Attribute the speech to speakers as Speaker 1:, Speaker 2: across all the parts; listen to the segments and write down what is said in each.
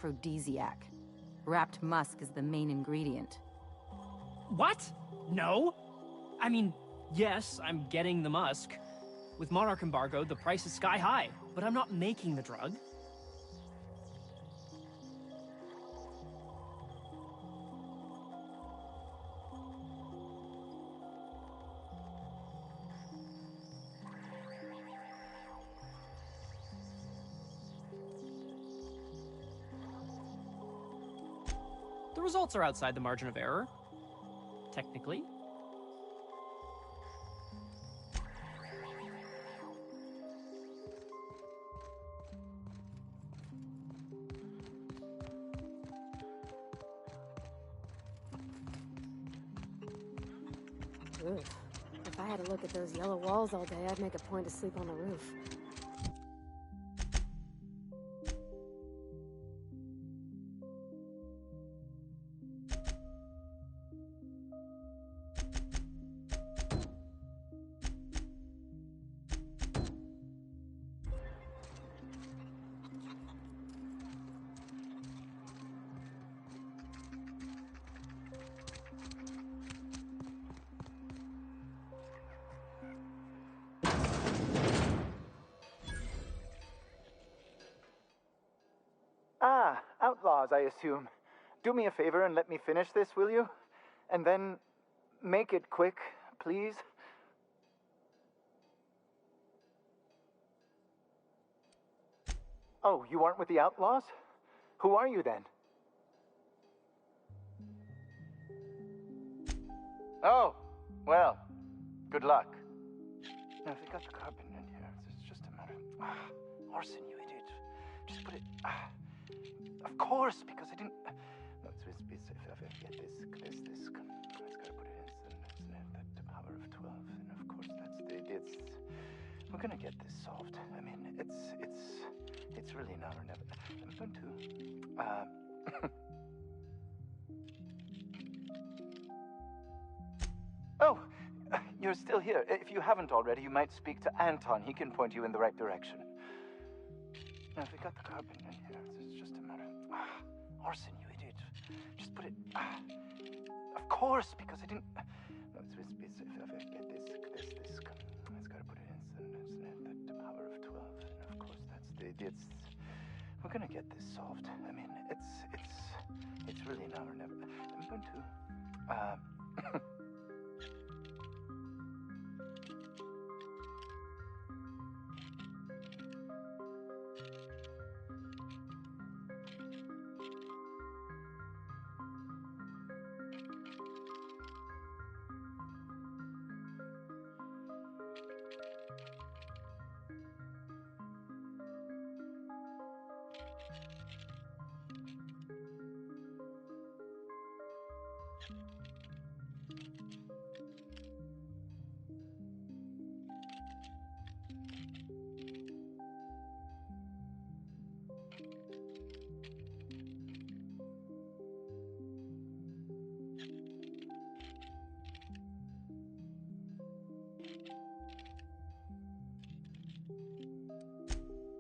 Speaker 1: aphrodisiac. Wrapped musk is the main ingredient.
Speaker 2: What? No? I mean, yes, I'm getting the musk. With Monarch embargo, the price is sky high, but I'm not making the drug. The results are outside the margin of error. Technically.
Speaker 3: Oof. If I had to look at those yellow walls all day, I'd make a point to sleep on the roof.
Speaker 4: Ah, outlaws, I assume. Do me a favor and let me finish this, will you? And then make it quick, please. Oh, you aren't with the outlaws? Who are you then? Oh, well, good luck. Now, if they got the carbon in here, it's just a matter of... Orson, you idiot. Just put it... Of course, because I didn't... No, it's if I get this. It's got to put it in the power of 12, and of course it's... We're gonna get this solved. I mean, it's really now or never. I'm going to... Oh, you're still here. If you haven't already, you might speak to Anton. He can point you in the right direction. Now, if we got the carbon in here, it's just a matter of... Orson, you idiot. Just put it... Of course, because I didn't... No, it's if I get this... It's got to put it in the power of 12, and of course it's... We're gonna get this solved. I mean, it's really now or never. I'm going to...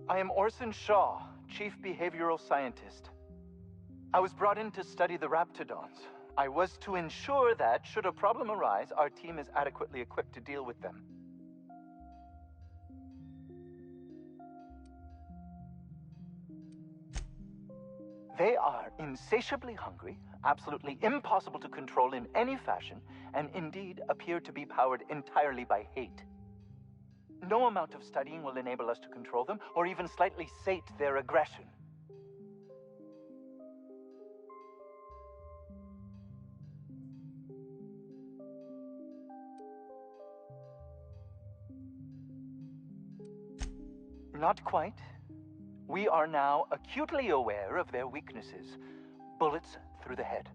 Speaker 4: I am Orson Shaw, Chief Behavioral Scientist. I was brought in to study the Raptidons. I was to ensure that, should a problem arise, our team is adequately equipped to deal with them. They are insatiably hungry, absolutely impossible to control in any fashion, and indeed appear to be powered entirely by hate. No amount of studying will enable us to control them, or even slightly sate their aggression. Not quite. We are now acutely aware of their weaknesses. Bullets through the head.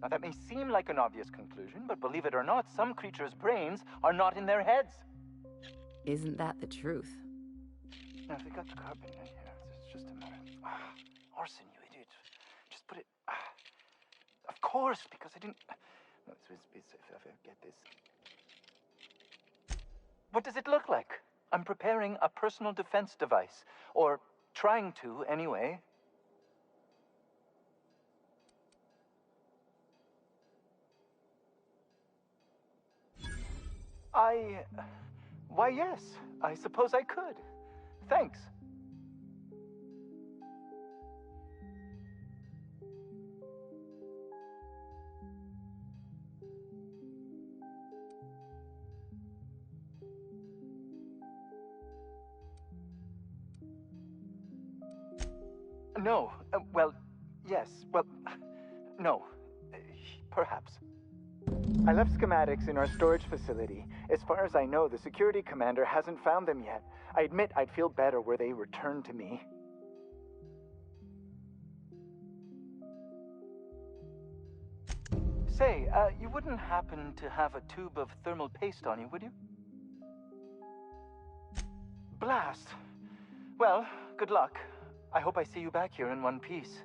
Speaker 4: Now, that may seem like an obvious conclusion, but believe it or not, some creatures' brains are not in their heads.
Speaker 1: Isn't that the truth?
Speaker 4: Now, if they got the carbon in here, it's just a matter of... Orson, you idiot. course, because I didn't... No, if I get this... What does it look like? I'm preparing a personal defense device. Or trying to, anyway. Why, yes. I suppose I could. Thanks. No. Well, yes. Well, no. Perhaps. I left schematics in our storage facility. As far as I know, the security commander hasn't found them yet. I admit I'd feel better were they returned to me. Say, you wouldn't happen to have a tube of thermal paste on you, would you? Blast. Well, good luck. I hope I see you back here in one piece.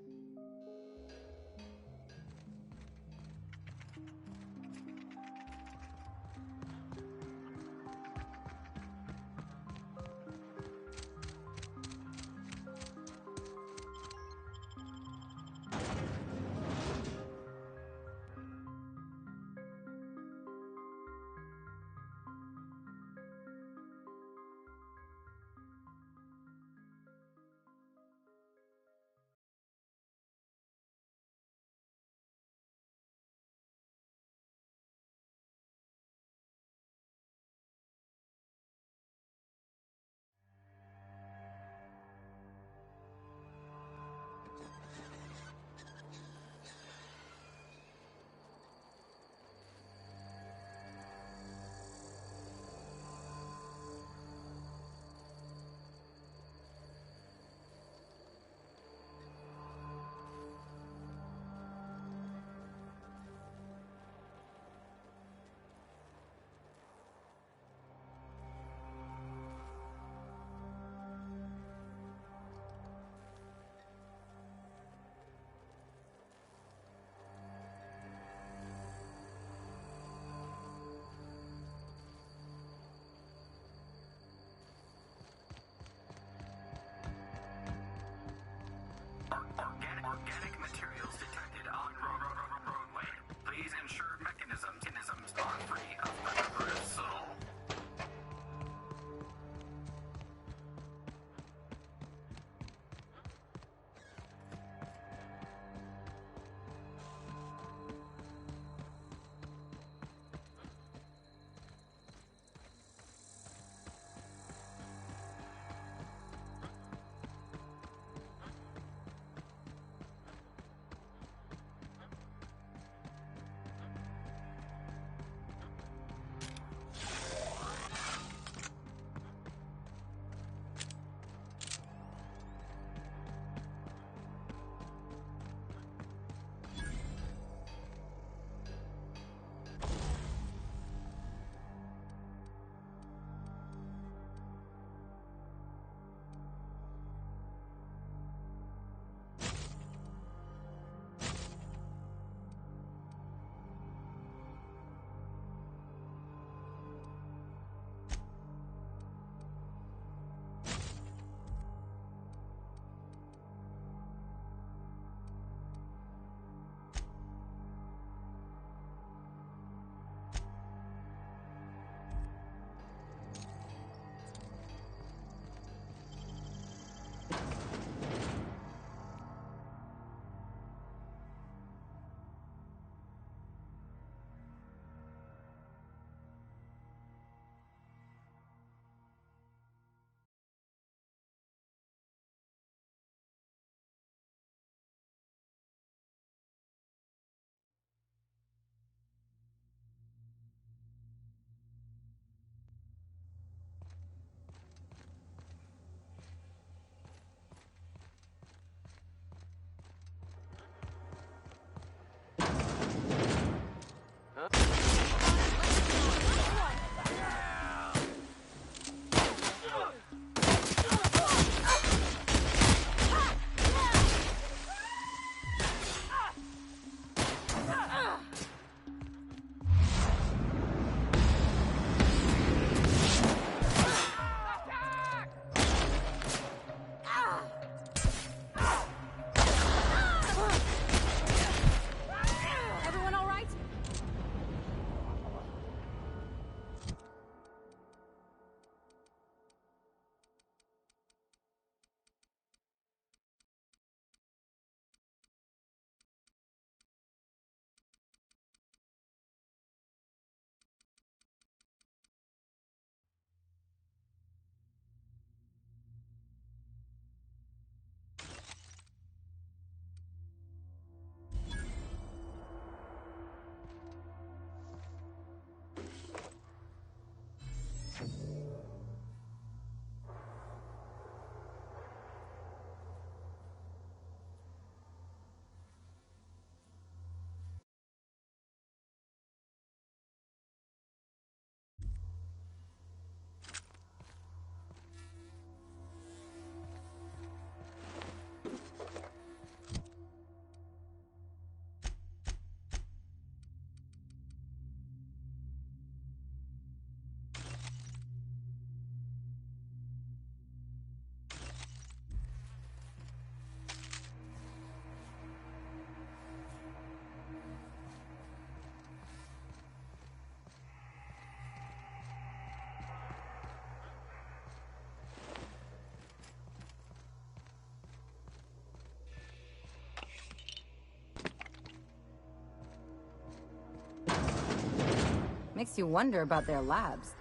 Speaker 1: Makes you wonder about their labs.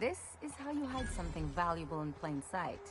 Speaker 1: This is how you hide something valuable in plain sight.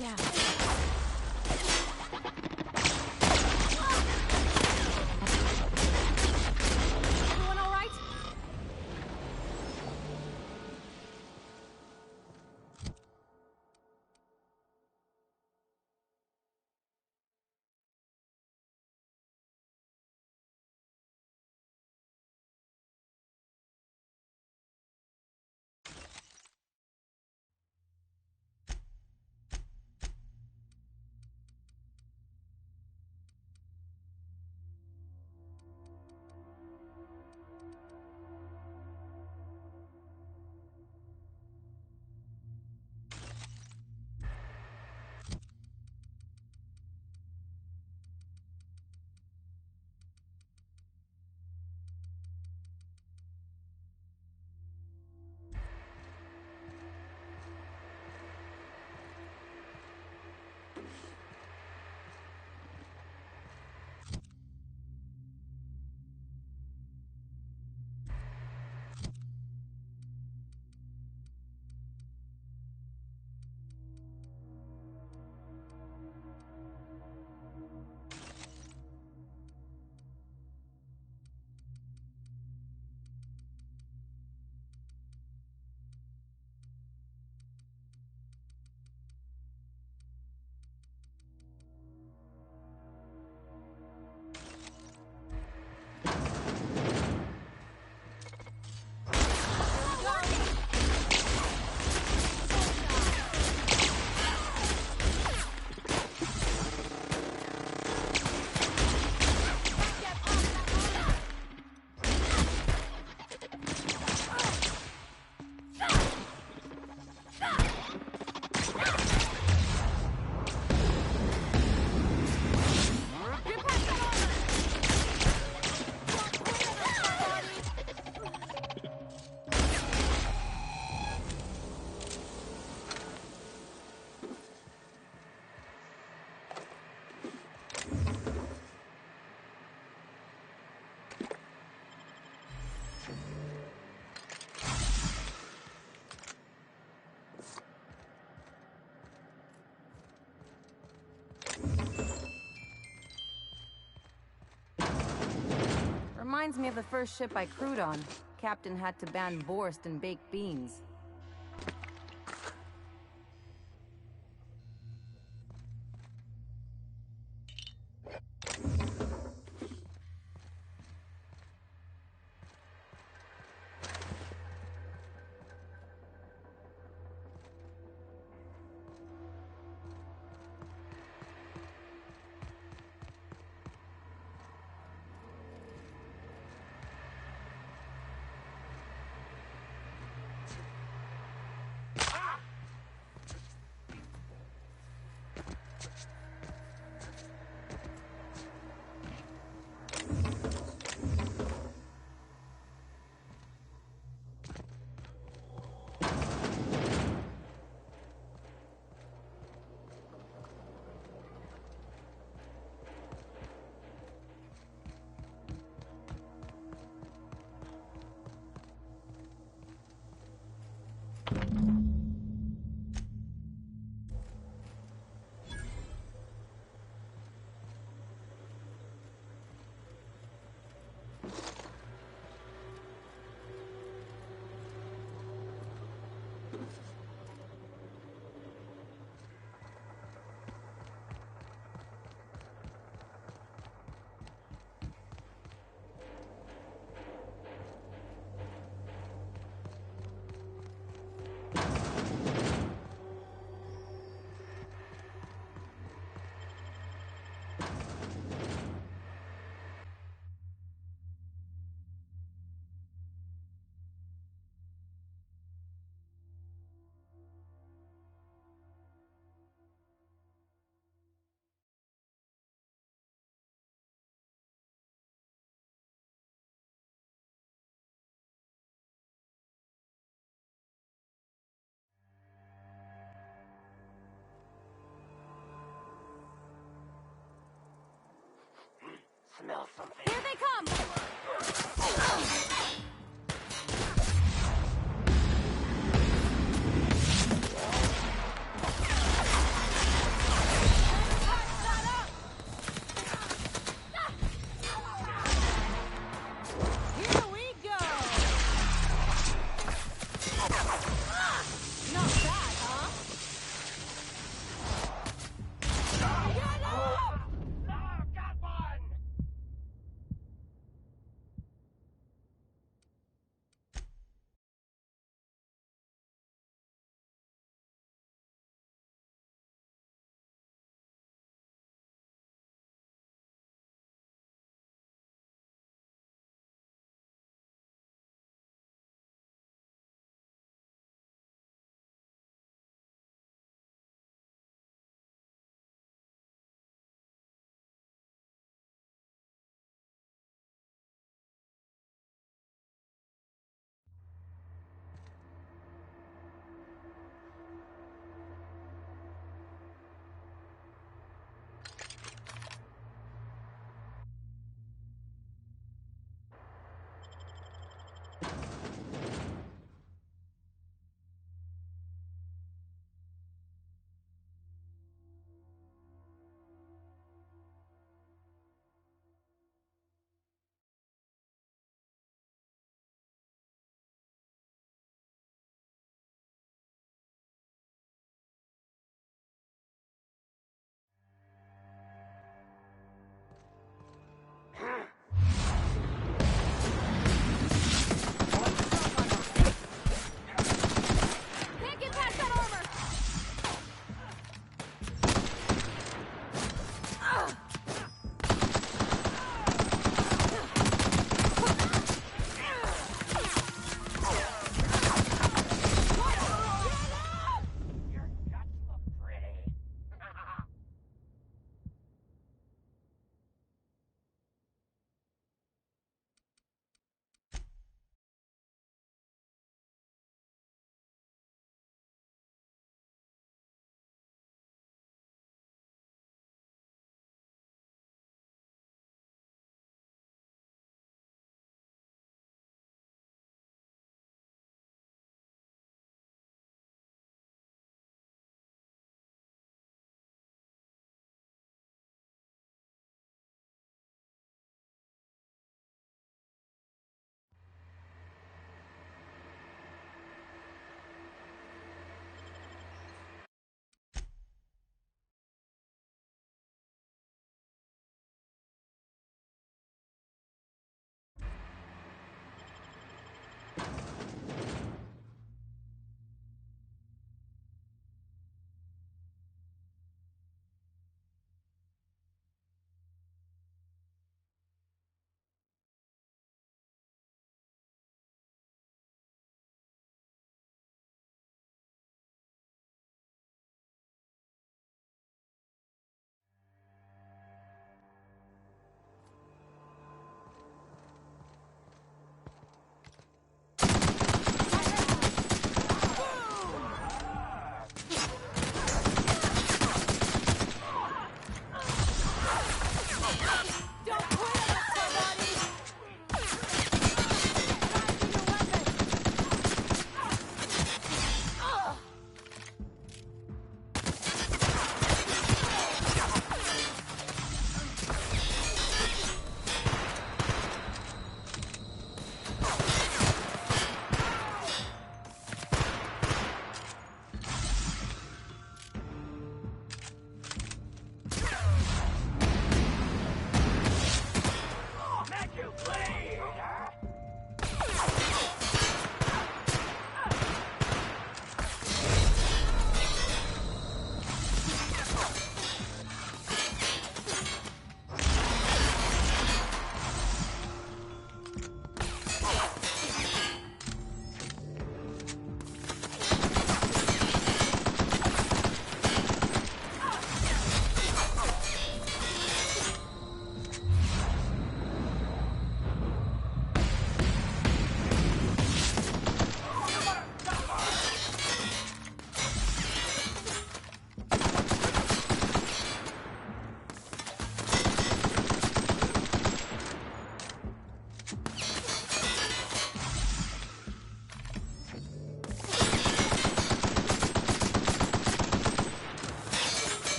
Speaker 3: Yeah. Everyone all right?
Speaker 1: Reminds me of the first ship I crewed on. Captain had to ban Vorst and baked beans.
Speaker 5: Smell something.
Speaker 3: Here they come!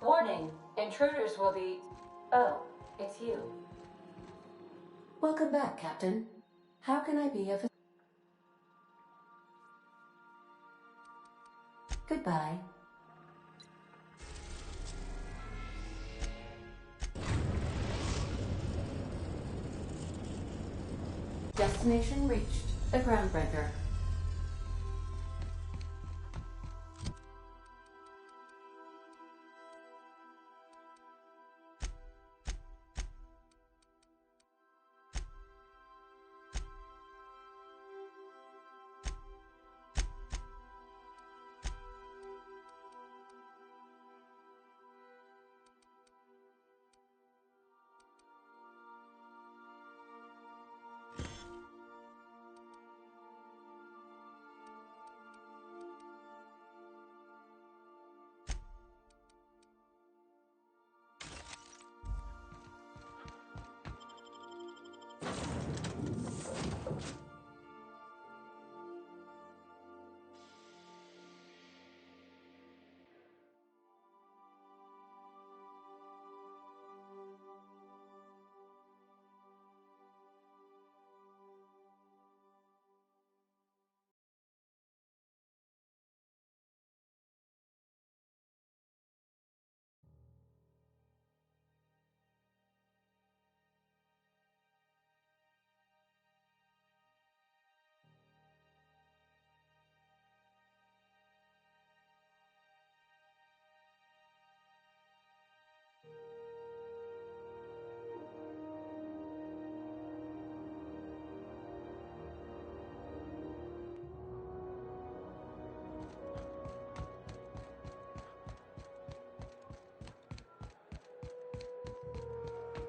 Speaker 5: Warning, intruders will be... Oh, it's you.
Speaker 6: Welcome back, Captain. How can I be of... Goodbye. Destination reached. The Groundbreaker.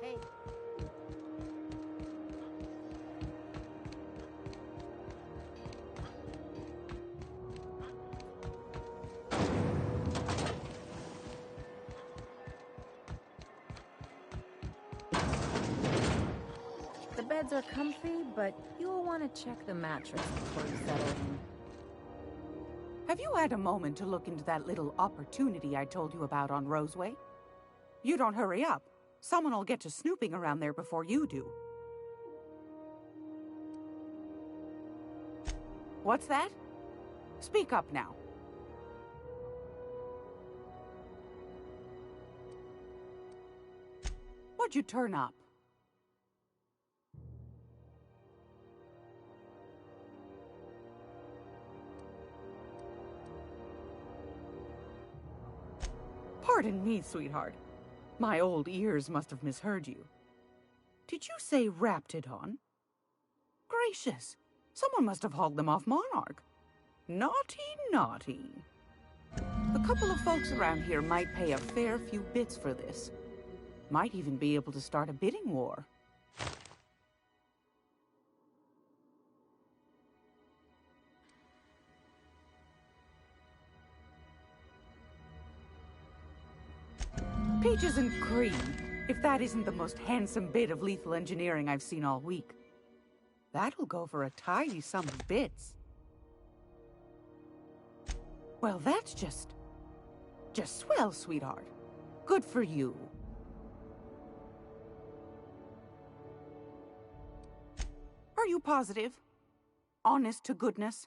Speaker 3: Hey.
Speaker 1: The beds are comfy, but you'll want to check the mattress before you settle in.
Speaker 7: Have you had a moment to look into that little opportunity I told you about on Roseway? You don't hurry up. Someone will get to snooping around there before you do. What's that? Speak up now. What'd you turn up? Pardon me, sweetheart. My old ears must have misheard you. Did you say Raptidon? Gracious! Someone must have hauled them off Monarch. Naughty, naughty. A couple of folks around here might pay a fair few bits for this. Might even be able to start a bidding war. Peaches and cream, if that isn't the most handsome bit of lethal engineering I've seen all week. That'll go for a tidy sum of bits. Well, that's just swell, sweetheart. Good for you. Are you positive? Honest to goodness?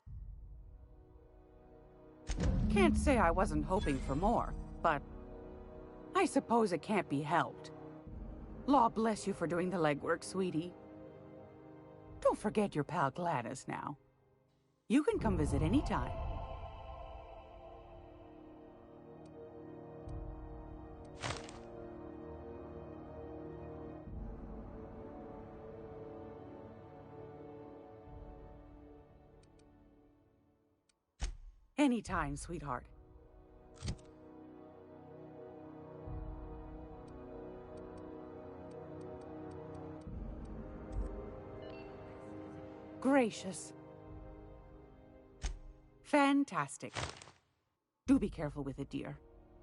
Speaker 7: Can't say I wasn't hoping for more, but I suppose it can't be helped. Law bless you for doing the legwork, sweetie. Don't forget your pal Gladys now. You can come visit anytime. Anytime, sweetheart. Gracious. Fantastic. Do be careful with it, dear,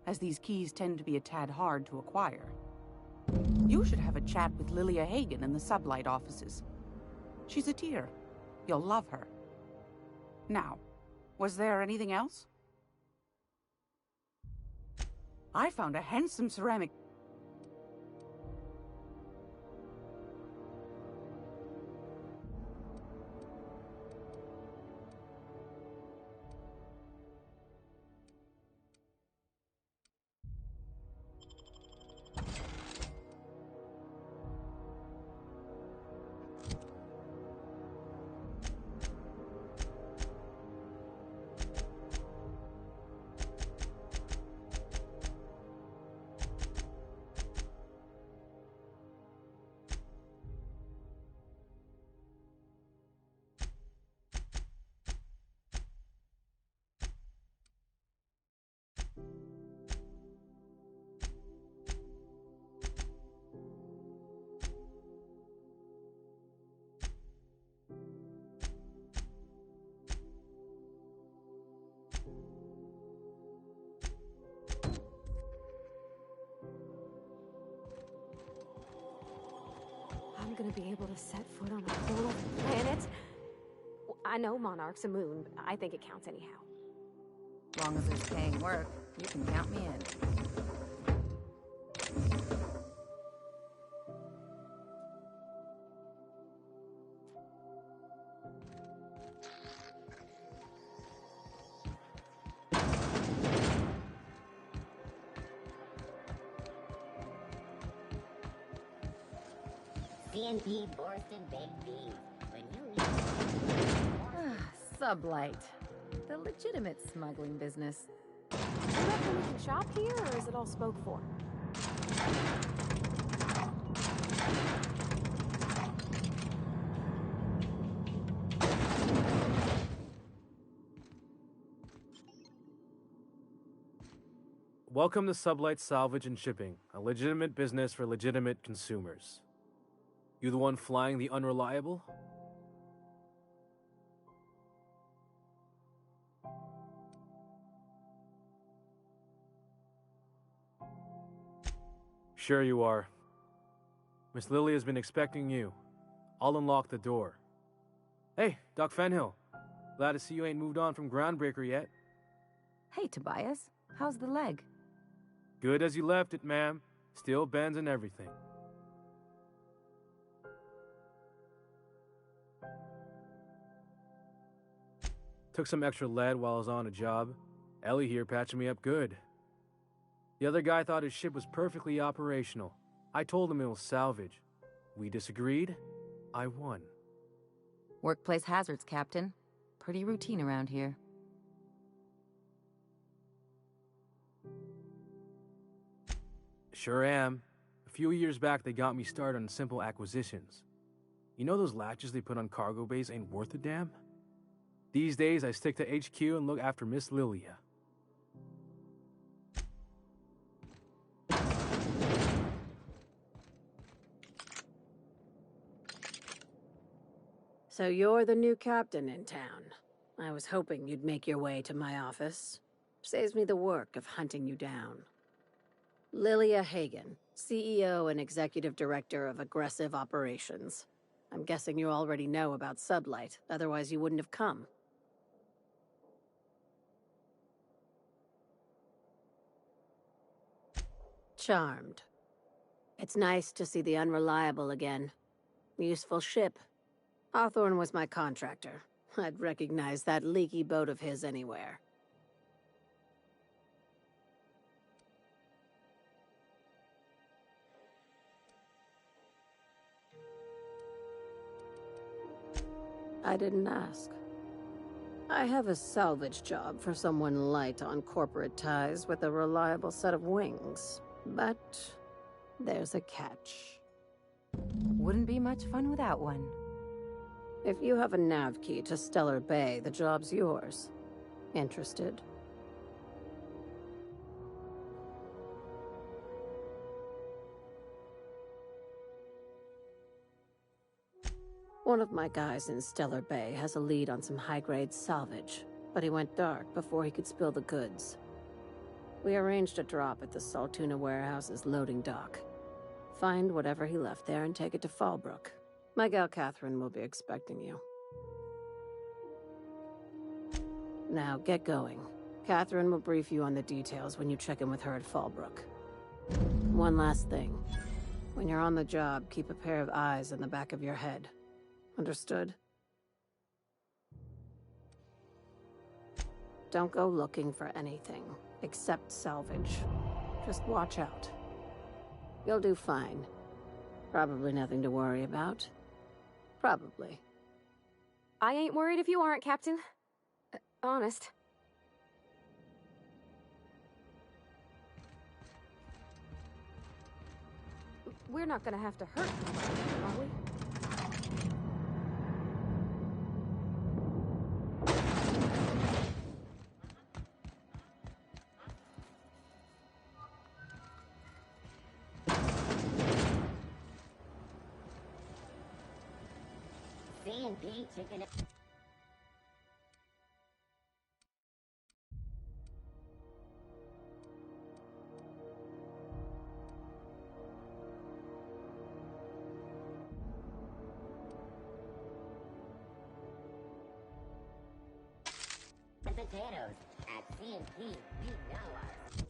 Speaker 7: as these keys tend to be a tad hard to acquire. You should have a chat with Lilia Hagen in the Sublight offices. She's a dear. You'll love her. Now, was there anything else? I found a handsome ceramic...
Speaker 3: I'm gonna be able to set foot on a whole other planet? I know Monarch's a moon, but I think it counts anyhow.
Speaker 1: As long as there's paying work, you can count me in.
Speaker 8: CNP Borston Baked Beans. When you
Speaker 1: Sublight. The legitimate smuggling business.
Speaker 3: Do you reckon we can shop here, or is it all spoke for?
Speaker 9: Welcome to Sublight Salvage and Shipping, a legitimate business for legitimate consumers. You the one flying the unreliable? Sure you are. Miss Lily has been expecting you. I'll unlock the door. Hey, Doc Fenhill. Glad to see you ain't moved on from Groundbreaker yet.
Speaker 1: Hey, Tobias. How's the leg?
Speaker 9: Good as you left it, ma'am. Still bends and everything. Took some extra lead while I was on a job. Ellie here patching me up good. The other guy thought his ship was perfectly operational. I told him it was salvage. We disagreed. I won.
Speaker 1: Workplace hazards, Captain. Pretty routine around here.
Speaker 9: Sure am. A few years back, they got me started on simple acquisitions. You know those latches they put on cargo bays ain't worth a damn? These days, I stick to HQ and look after Miss Lilia.
Speaker 10: So you're the new captain in town. I was hoping you'd make your way to my office. Saves me the work of hunting you down. Lilia Hagen, CEO and Executive Director of Aggressive Operations. I'm guessing you already know about Sublight, otherwise you wouldn't have come. Charmed. It's nice to see the Unreliable again. Useful ship. Hawthorne was my contractor. I'd recognize that leaky boat of his anywhere. I didn't ask. I have a salvage job for someone light on corporate ties with a reliable set of wings. But there's a catch.
Speaker 1: Wouldn't be much fun without one.
Speaker 10: If you have a nav key to Stellar Bay, the job's yours. Interested? One of my guys in Stellar Bay has a lead on some high-grade salvage, but he went dark before he could spill the goods. We arranged a drop at the Saltuna warehouse's loading dock. Find whatever he left there and take it to Fallbrook. My gal Catherine will be expecting you. Now get going. Catherine will brief you on the details when you check in with her at Fallbrook. One last thing. When you're on the job, keep a pair of eyes in the back of your head. Understood? Don't go looking for anything, except salvage. Just watch out. You'll do fine. Probably nothing to worry about. Probably.
Speaker 3: I ain't worried if you aren't, Captain. Honest. We're not gonna have to hurt you, are we?
Speaker 8: C&P chicken. And potatoes. At C&P, we know ours.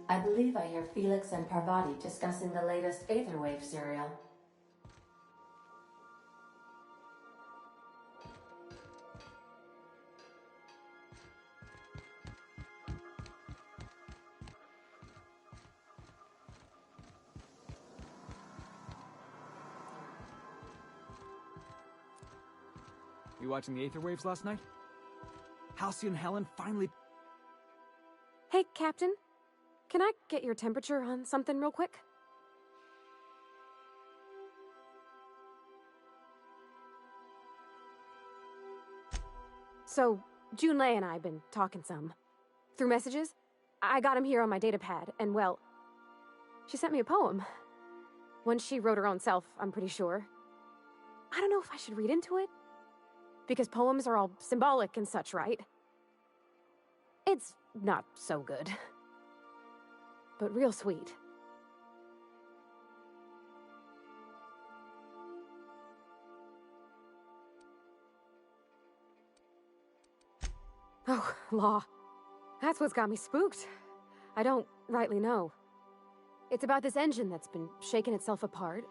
Speaker 6: I believe I hear Felix and Parvati discussing the latest Aetherwave serial.
Speaker 11: You watching the Aetherwaves last night? Halcyon Helen finally...
Speaker 3: Hey, Captain. Can I get your temperature on something real quick? So, Junlei and I have been talking some. Through messages, I got him here on my datapad, and well, she sent me a poem. One she wrote her own self, I'm pretty sure. I don't know if I should read into it, because poems are all symbolic and such, right? It's not so good. But real sweet. Oh, law. That's what's got me spooked. I don't rightly know. It's about this engine that's been shaking itself apart.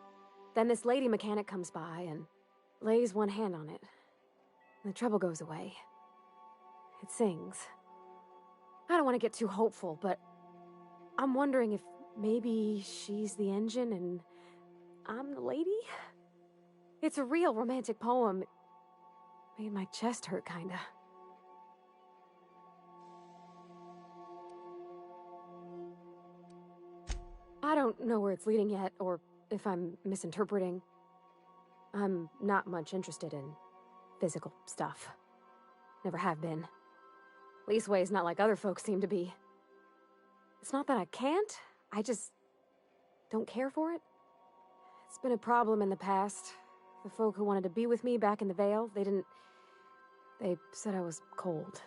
Speaker 3: Then this lady mechanic comes by and lays one hand on it. And the trouble goes away. It sings. I don't want to get too hopeful, but I'm wondering if maybe she's the engine and I'm the lady? It's a real romantic poem. Made my chest hurt, kinda. I don't know where it's leading yet, or if I'm misinterpreting. I'm not much interested in physical stuff. Never have been. Leastways, not like other folks seem to be. It's not that I can't, I just don't care for it. It's been a problem in the past. The folk who wanted to be with me back in the Vale, they said I was cold.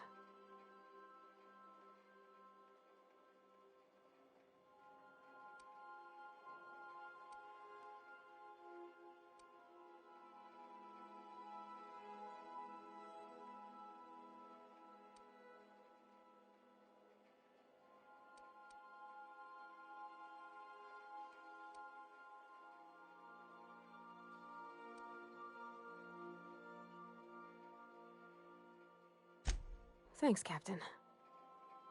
Speaker 3: Thanks, Captain.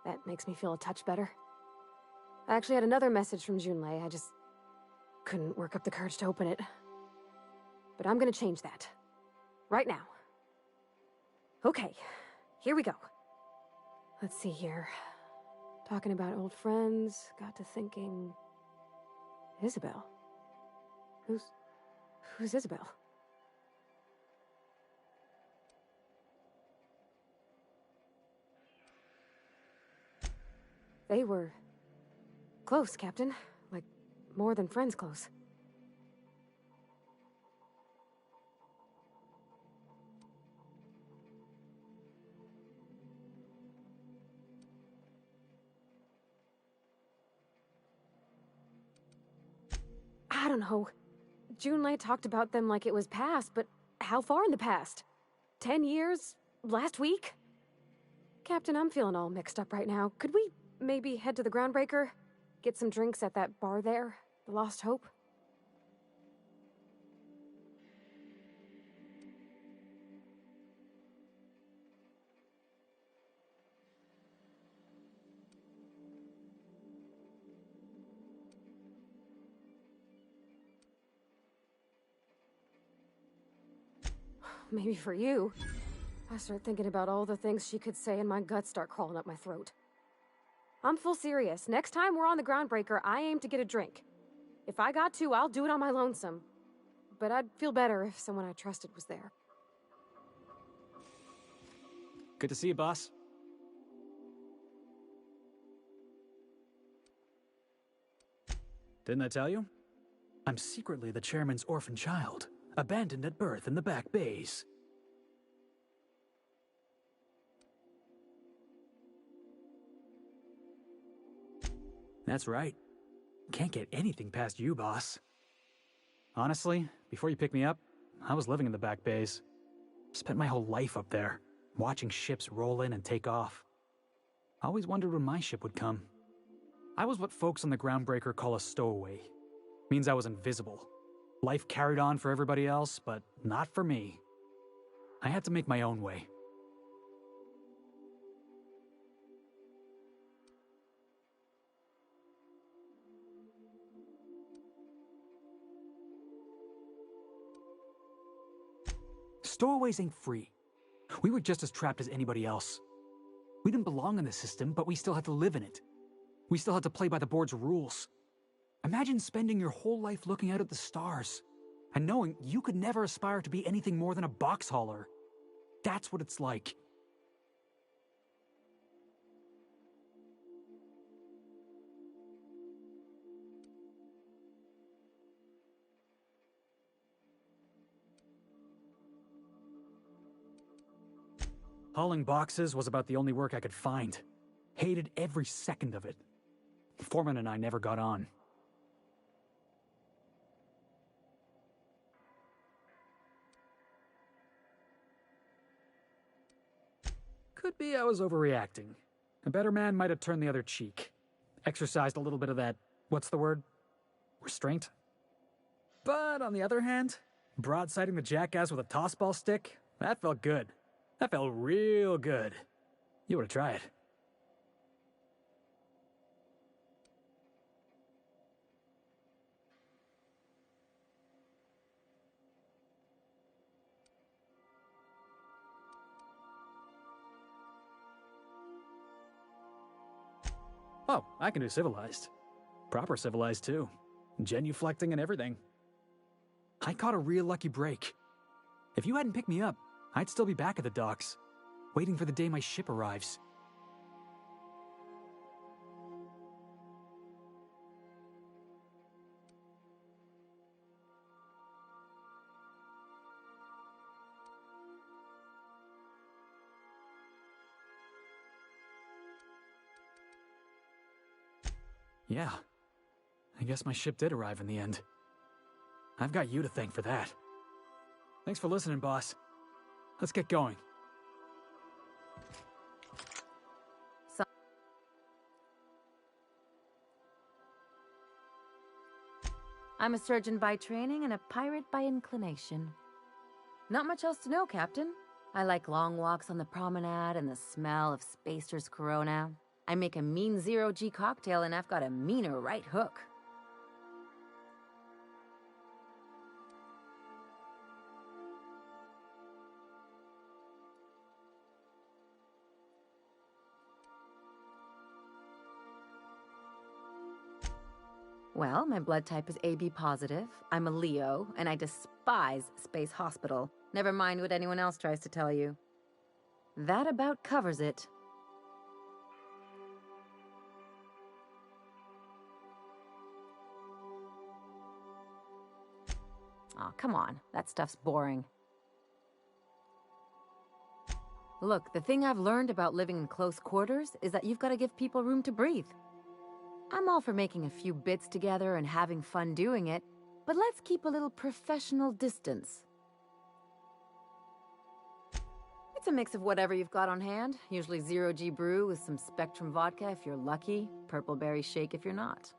Speaker 3: That makes me feel a touch better. I actually had another message from Junlei. I just couldn't work up the courage to open it. But I'm gonna change that. Right now. Okay, here we go. Let's see here. Talking about old friends, got to thinking... Isabel? Who's Isabel? They were close, Captain. Like, more than friends close. I don't know. Junlei talked about them like it was past, but how far in the past? 10 years? Last week? Captain, I'm feeling all mixed up right now. Could we maybe head to the Groundbreaker? Get some drinks at that bar there? The Lost Hope? Maybe for you. I start thinking about all the things she could say and my guts start crawling up my throat. I'm full serious. Next time we're on the Groundbreaker, I aim to get a drink. If I got to, I'll do it on my lonesome. But I'd feel better if someone I trusted was there.
Speaker 11: Good to see you, boss. Didn't I tell you? I'm secretly the chairman's orphan child, abandoned at birth in the back bays. That's right. Can't get anything past you, boss. Honestly, before you picked me up, I was living in the back bays. Spent my whole life up there, watching ships roll in and take off. I always wondered when my ship would come. I was what folks on the Groundbreaker call a stowaway. Means I was invisible. Life carried on for everybody else, but not for me. I had to make my own way. Stowaways ain't free. We were just as trapped as anybody else. We didn't belong in the system, but we still had to live in it. We still had to play by the board's rules. Imagine spending your whole life looking out at the stars, and knowing you could never aspire to be anything more than a box hauler. That's what it's like. Hauling boxes was about the only work I could find. Hated every second of it. Foreman and I never got on. Could be I was overreacting. A better man might have turned the other cheek. Exercised a little bit of that, what's the word? Restraint? But on the other hand, broadsiding the jackass with a tossball stick, that felt good. That felt real good. You ought to try it. Oh, I can do civilized. Proper civilized, too. Genuflecting and everything. I caught a real lucky break. If you hadn't picked me up, I'd still be back at the docks, waiting for the day my ship arrives. Yeah. I guess my ship did arrive in the end. I've got you to thank for that. Thanks for listening, boss. Let's get going.
Speaker 1: I'm a surgeon by training and a pirate by inclination. Not much else to know, Captain. I like long walks on the promenade and the smell of Spacer's Corona. I make a mean zero-G cocktail and I've got a meaner right hook. Well, my blood type is AB positive, I'm a Leo, and I despise Space Hospital. Never mind what anyone else tries to tell you. That about covers it. Aw, come on. That stuff's boring. Look, the thing I've learned about living in close quarters is that you've got to give people room to breathe. I'm all for making a few bits together and having fun doing it, but let's keep a little professional distance. It's a mix of whatever you've got on hand, usually zero-G brew with some Spectrum vodka if you're lucky, purple berry shake if you're not.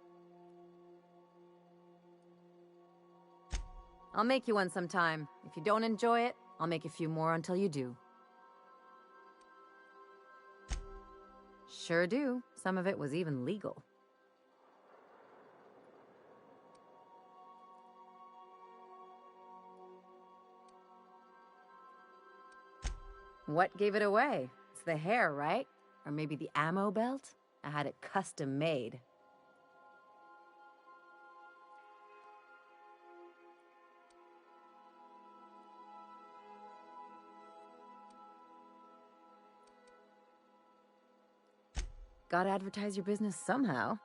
Speaker 1: I'll make you one sometime. If you don't enjoy it, I'll make a few more until you do. Sure do. Some of it was even legal. What gave it away? It's the hair, right? Or maybe the ammo belt? I had it custom made. Gotta advertise your business somehow.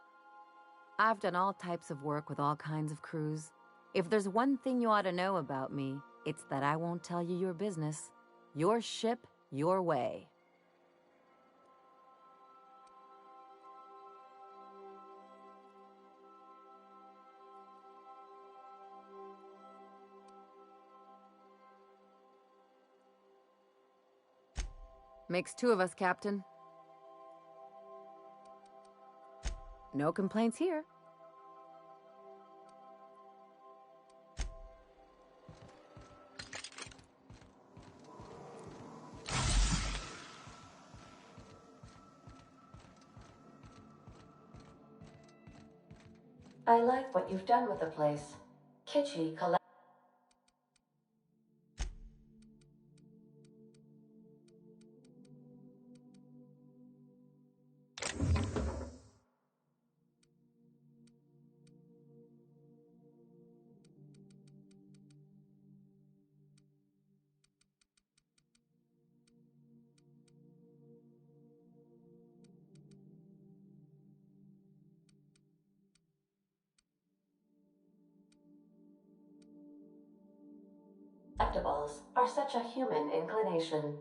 Speaker 1: I've done all types of work with all kinds of crews. If there's one thing you ought to know about me, it's that I won't tell you your business. Your ship, your way. Makes two of us, Captain. No complaints here.
Speaker 6: I like what you've done with the place. Kitschy collect. Collectibles are such a human inclination.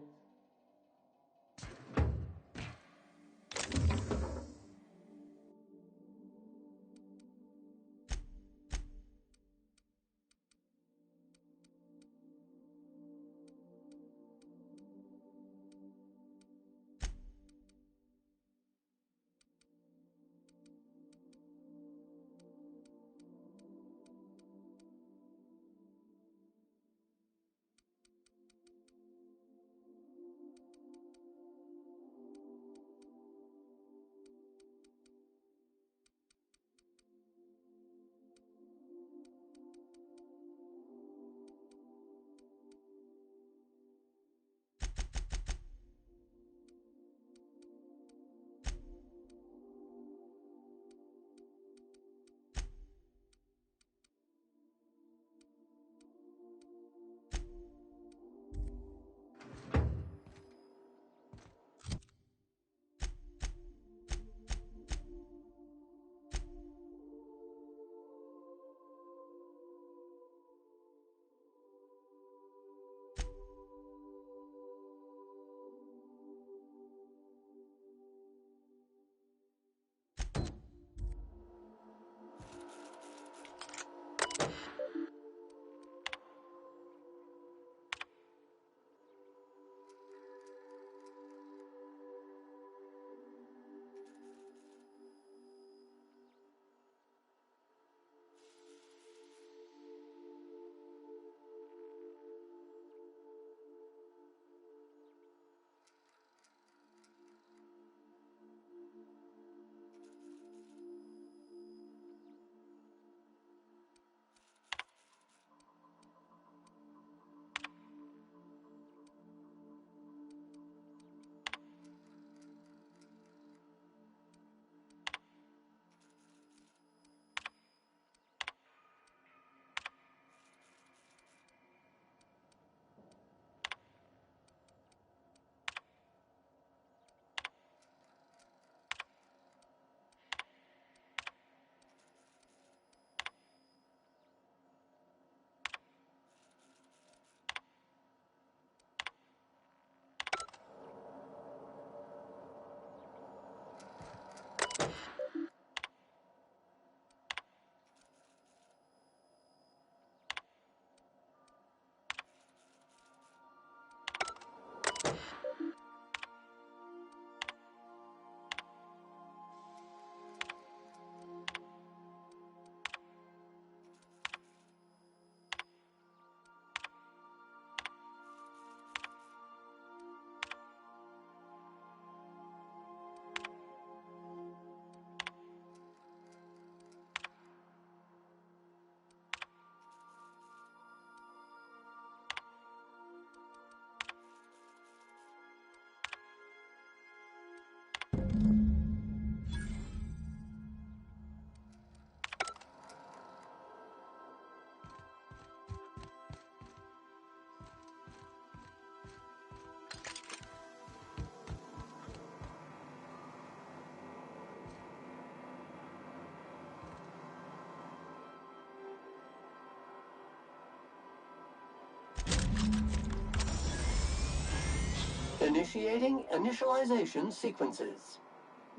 Speaker 12: Initiating initialization sequences.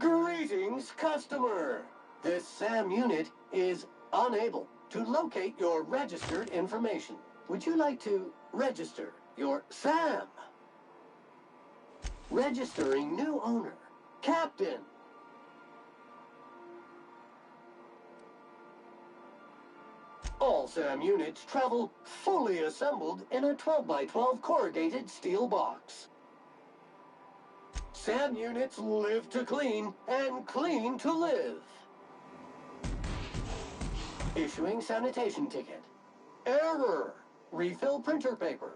Speaker 12: Greetings, customer! This SAM unit is unable to locate your registered information. Would you like to register your SAM? Registering new owner, Captain. All SAM units travel fully assembled in a 12x12 corrugated steel box. SAM units live to clean and clean to live. Issuing sanitation ticket. Error. Refill printer paper.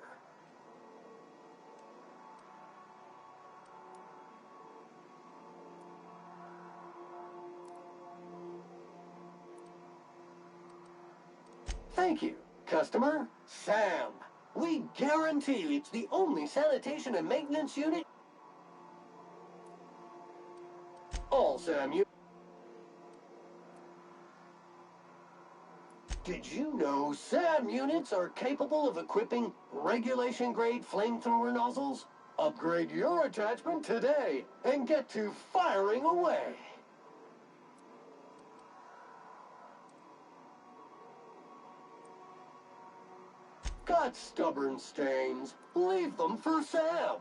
Speaker 12: Thank you, customer. SAM. We guarantee it's the only sanitation and maintenance unit. All SAM units. Did you know SAM units are capable of equipping regulation-grade flamethrower nozzles? Upgrade your attachment today and get to firing away. Got stubborn stains? Leave them for Sam.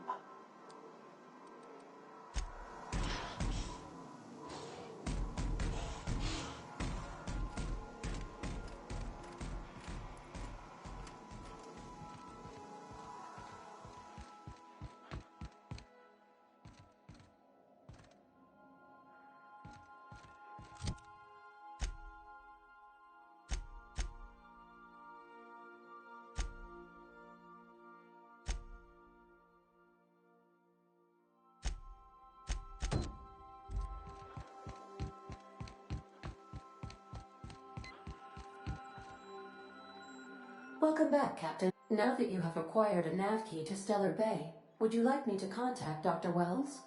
Speaker 6: Welcome back, Captain. Now that you have acquired a nav key to Stellar Bay, would you like me to contact Dr. Wells?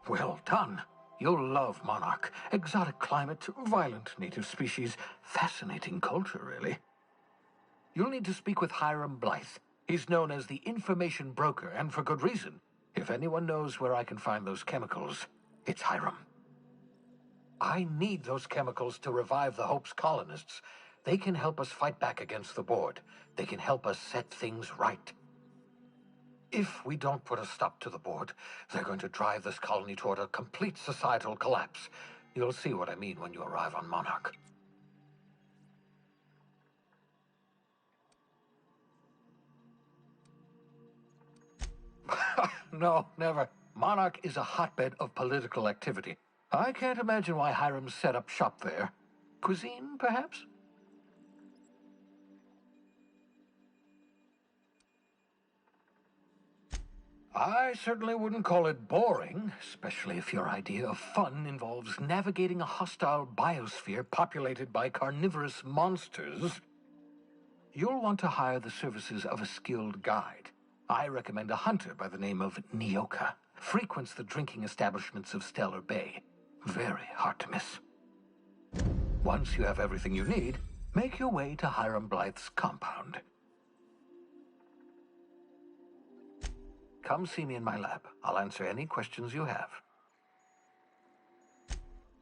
Speaker 13: Well done. You'll love Monarch. Exotic climate, violent native species, fascinating culture, really. You'll need to speak with Hiram Blythe. He's known as the information broker, and for good reason. If anyone knows where I can find those chemicals, it's Hiram. I need those chemicals to revive the Hope's colonists. They can help us fight back against the Board. They can help us set things right. If we don't put a stop to the Board, they're going to drive this colony toward a complete societal collapse. You'll see what I mean when you arrive on Monarch. No, never. Monarch is a hotbed of political activity. I can't imagine why Hiram set up shop there. Cuisine, perhaps? I certainly wouldn't call it boring, especially if your idea of fun involves navigating a hostile biosphere populated by carnivorous monsters. You'll want to hire the services of a skilled guide. I recommend a hunter by the name of Nyoka. Frequents the drinking establishments of Stellar Bay. Very hard to miss. Once you have everything you need, make your way to Hiram Blythe's compound. Come see me in my lab. I'll answer any questions you have.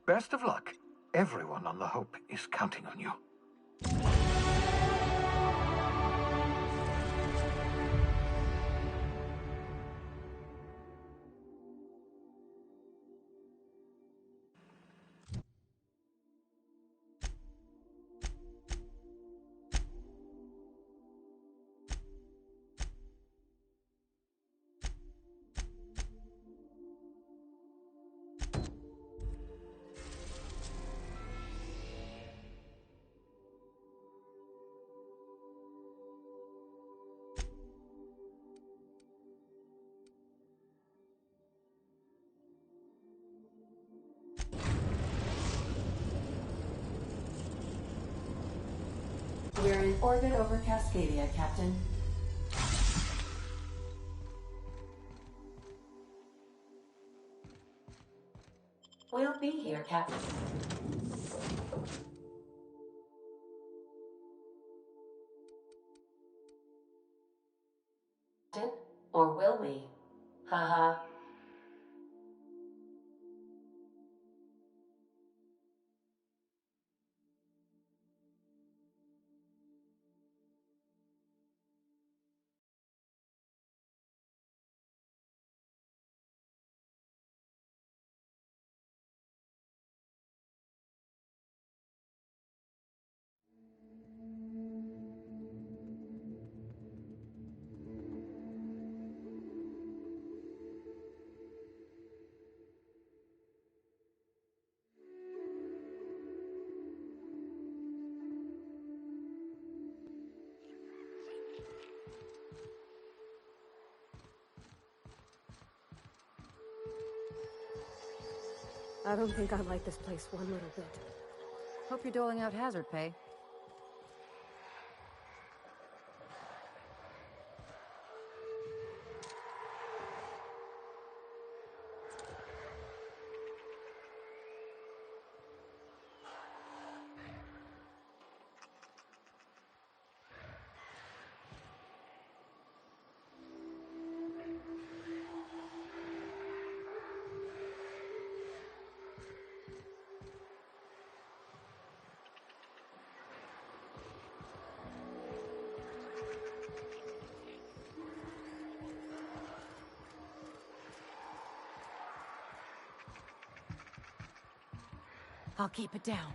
Speaker 13: Best of luck. Everyone on the Hope is counting on you.
Speaker 6: We're in orbit over Cascadia, Captain. We'll be here, Captain.
Speaker 3: I don't think I like this place one little bit.
Speaker 1: Hope you're doling out hazard pay. I'll keep it down.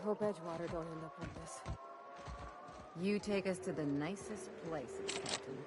Speaker 3: hope Edgewater don't end up like this.
Speaker 1: You take us to the nicest places, Captain.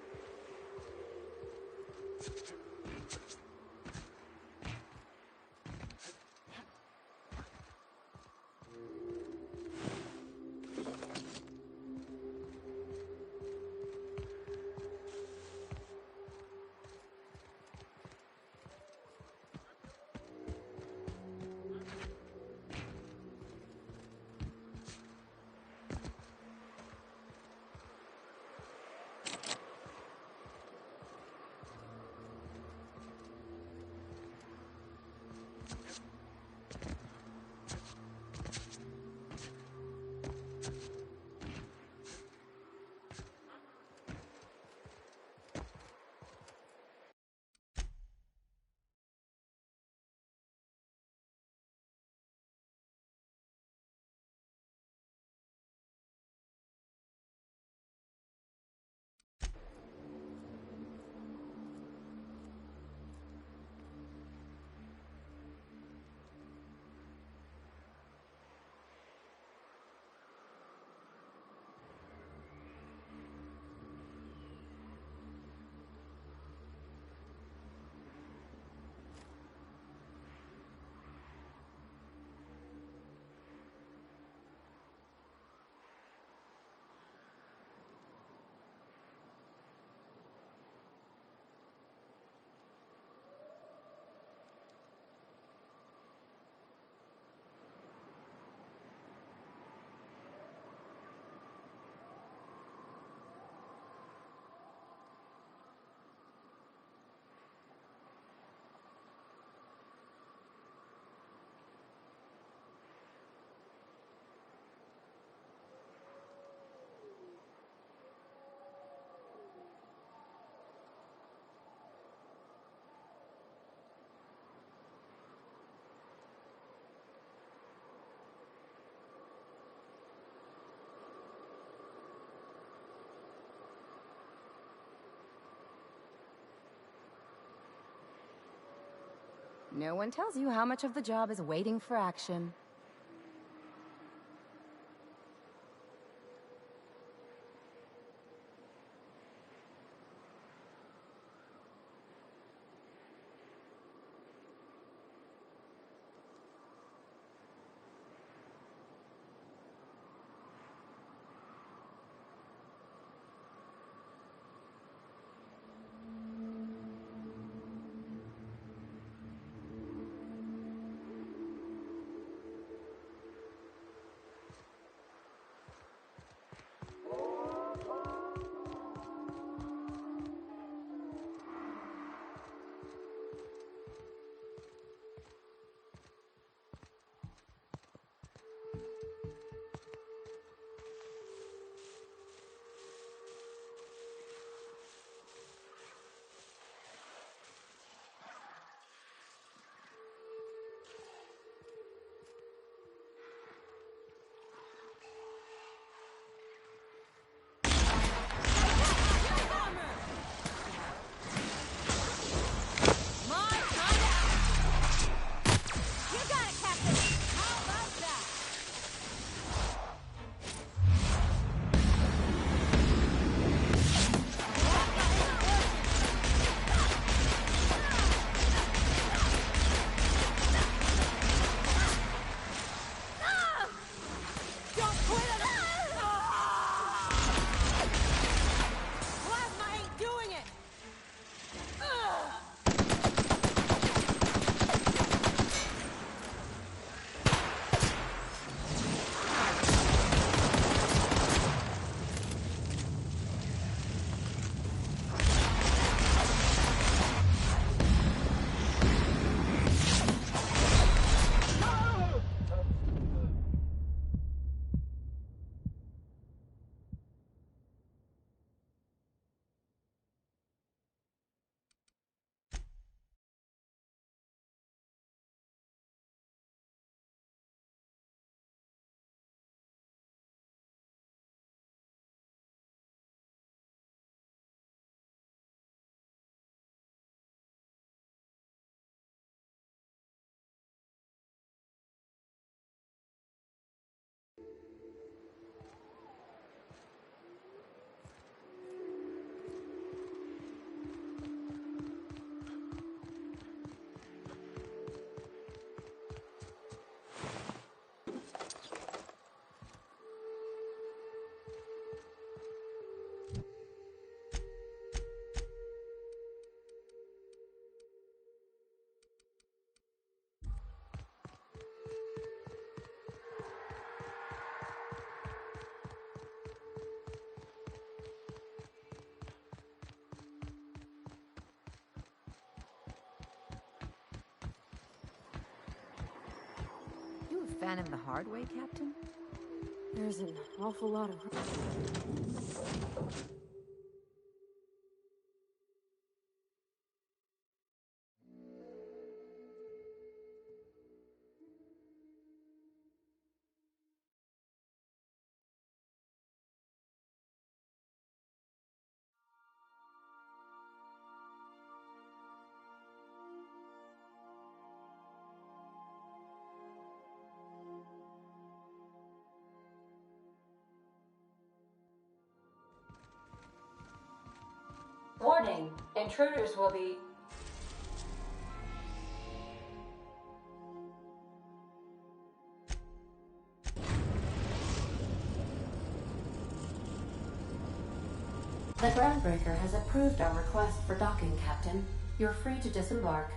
Speaker 1: No one tells you how much of the job is waiting for action. fan him the hard way, Captain?
Speaker 3: There's an awful lot of...
Speaker 5: Warning, intruders will be...
Speaker 6: The Groundbreaker has approved our request for docking, Captain. You're free to disembark.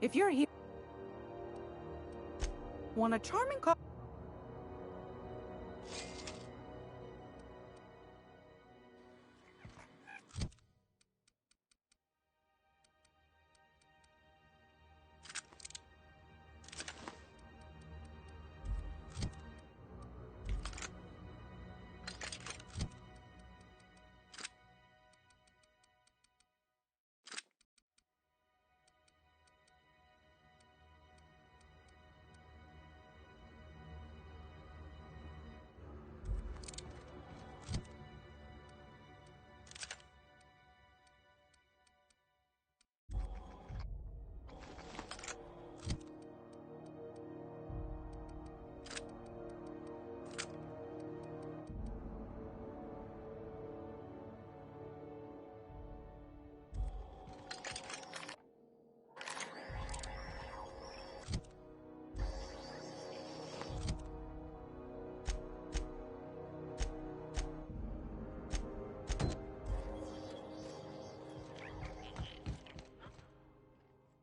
Speaker 7: If you're here... Want a charming co-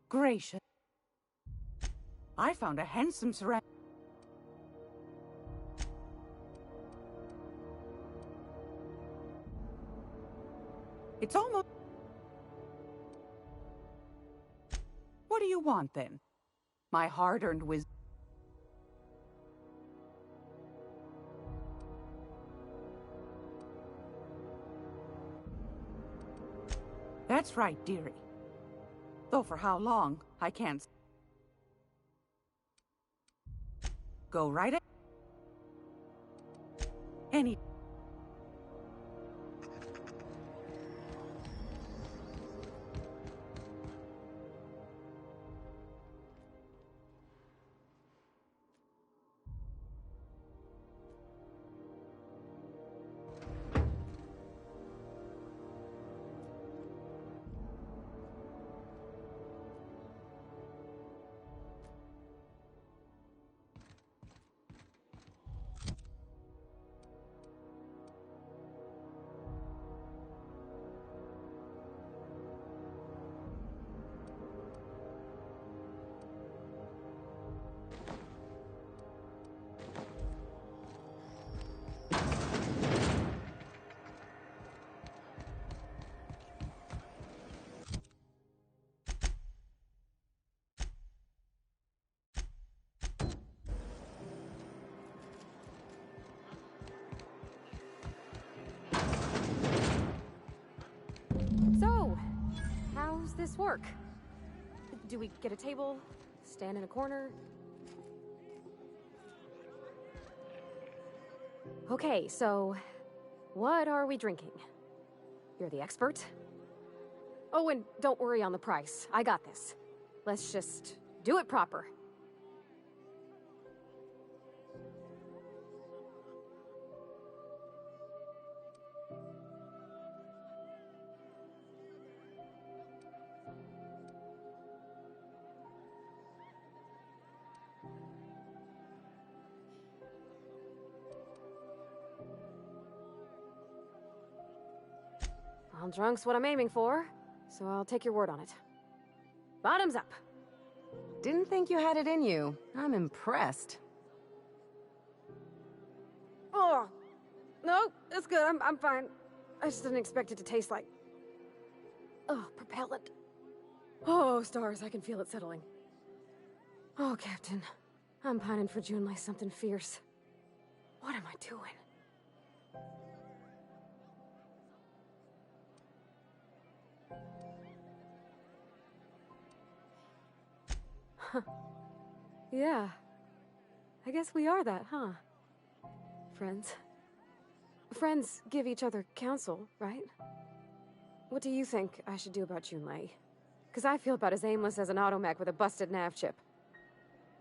Speaker 7: Gracious. I found a handsome surround. It's almost... What do you want, then? My hard-earned wisdom. That's right, dearie. Though for how long, I can't... Go right ahead. Any...
Speaker 3: how's this work? Do we get a table? Stand in a corner? Okay, so what are we drinking? You're the expert? Oh, and don't worry on the price. I got this. Let's just do it proper. Well, drunk's what I'm aiming for, so I'll take your word on it. Bottoms up.
Speaker 1: Didn't think you had it in you. I'm impressed.
Speaker 3: Oh, no, it's good. I'm fine. I just didn't expect it to taste like... Oh, propellant. Oh, stars, I can feel it settling. Oh, Captain. I'm pining for June like something fierce. What am I doing? Huh. Yeah. I guess we are that, huh? Friends. Friends give each other counsel, right? What do you think I should do about Junlei? Because I feel about as aimless as an automech with a busted nav chip.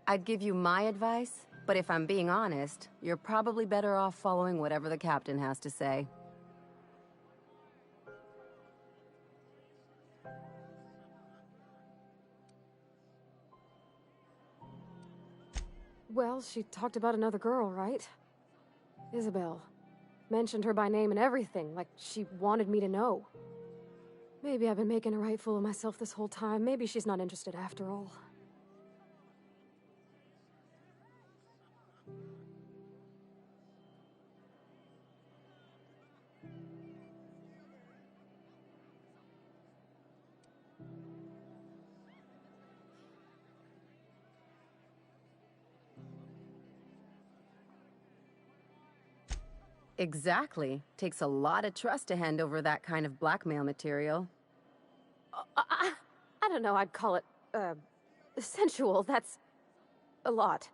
Speaker 1: I'd give you my advice, but if I'm being honest, you're probably better off following whatever the captain has to say.
Speaker 3: Well, she talked about another girl, right? Isabel. Mentioned her by name and everything, like she wanted me to know. Maybe I've been making a right fool of myself this whole time. Maybe she's not interested after all.
Speaker 1: Exactly. Takes a lot of trust to hand over that kind of blackmail material.
Speaker 3: I don't know, I'd call it, sensual. That's a lot.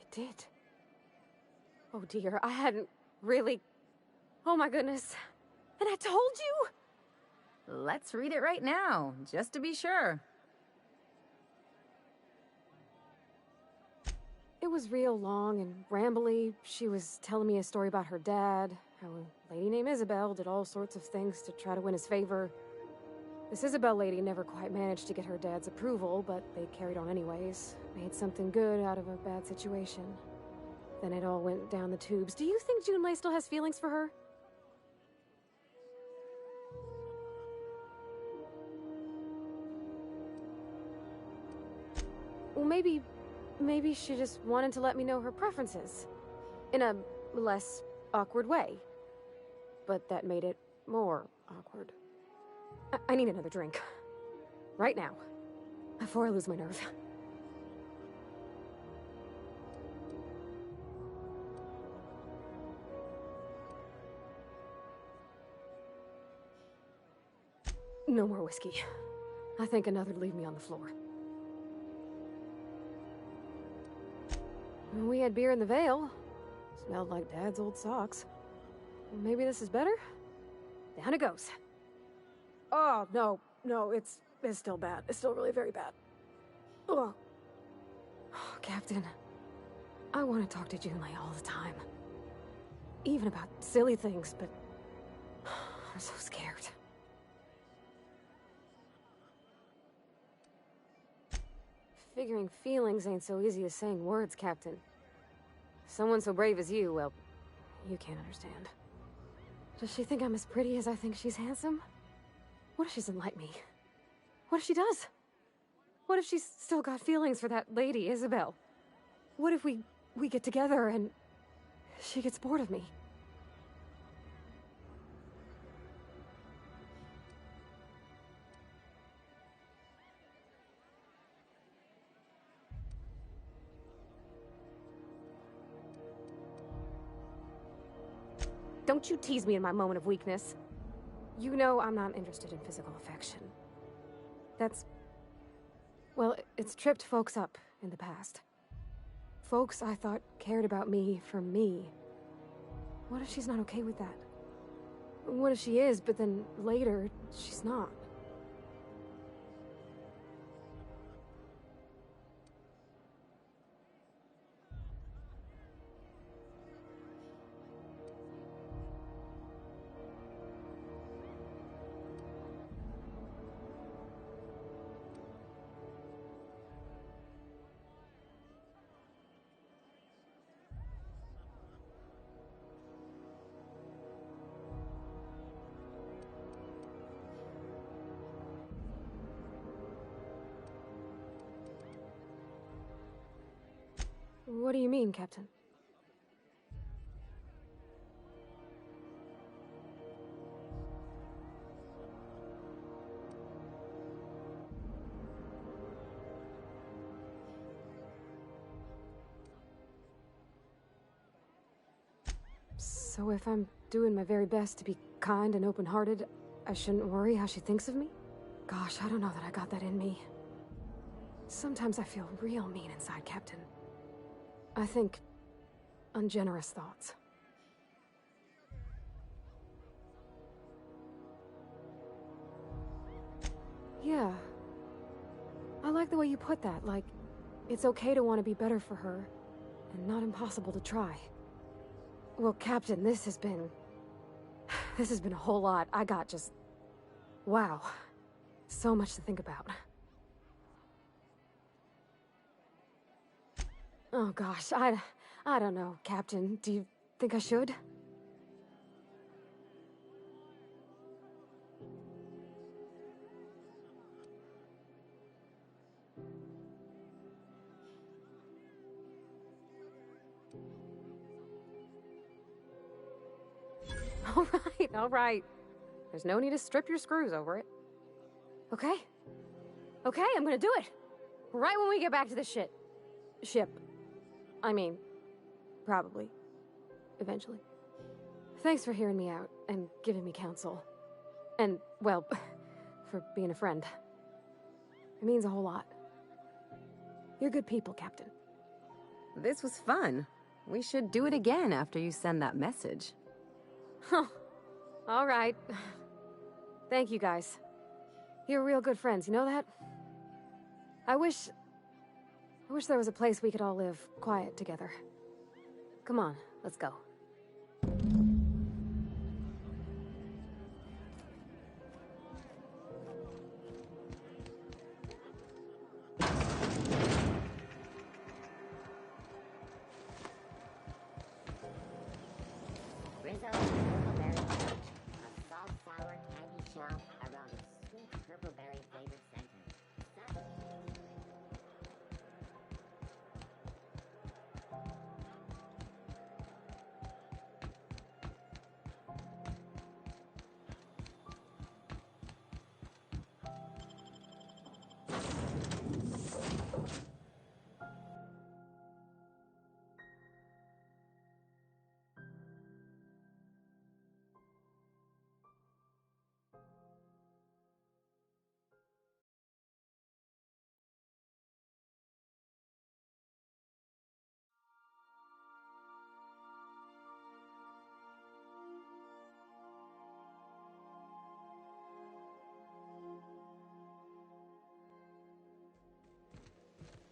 Speaker 3: It did. Oh dear, I hadn't really... Oh my goodness. And I told you!
Speaker 1: Let's read it right now, just to be sure.
Speaker 3: It was real long and rambly. She was telling me a story about her dad, how a lady named Isabel did all sorts of things to try to win his favor. This Isabel lady never quite managed to get her dad's approval, but they carried on anyways. Made something good out of a bad situation. Then it all went down the tubes. Do you think Junlei still has feelings for her? Well, maybe she just wanted to let me know her preferences. In a less awkward way. But that made it more awkward. I need another drink. Right now. Before I lose my nerve. No more whiskey. I think another'd leave me on the floor. We had beer in the Vale. Smelled like Dad's old socks. Maybe this is better? Down it goes. Oh, no, it's still bad. It's still really very bad. Oh, Captain, I want to talk to Junlei all the time. Even about silly things, but I'm so scared. Figuring feelings ain't so easy as saying words, Captain. Someone so brave as you, well, you can't understand. Does she think I'm as pretty as I think she's handsome? What if she doesn't like me? What if she does? What if she's still got feelings for that lady, Isabel? What if we get together and she gets bored of me? don't you tease me in my moment of weakness. You know I'm not interested in physical affection. Well, it's tripped folks up in the past. Folks I thought cared about me for me. What if she's not okay with that? What if she is, but then later, she's not? What do you mean, Captain? So if I'm doing my very best to be kind and open-hearted, I shouldn't worry how she thinks of me? Gosh, I don't know that I got that in me. Sometimes I feel real mean inside, Captain. I think ungenerous thoughts. Yeah. I like the way you put that, like, it's okay to want to be better for her, and not impossible to try. Well, Captain, this has been a whole lot. I got just... wow. So much to think about. Oh gosh, I don't know, Captain. Do you think I should? All right. There's no need to strip your screws over it. Okay? Okay, I'm gonna do it. Right when we get back to the ship. I mean, probably. Eventually. Thanks for hearing me out and giving me counsel. And, well, for being a friend. It means a whole lot. You're good people, Captain.
Speaker 1: This was fun. We should do it again after you send that message.
Speaker 3: Huh. All right. Thank you, guys. You're real good friends, you know that? I wish there was a place we could all live quiet together. Come on, let's go.
Speaker 8: Rizzo's Purpleberry Punch, a salt-sour candy shop around a sweet purpleberry flavored center.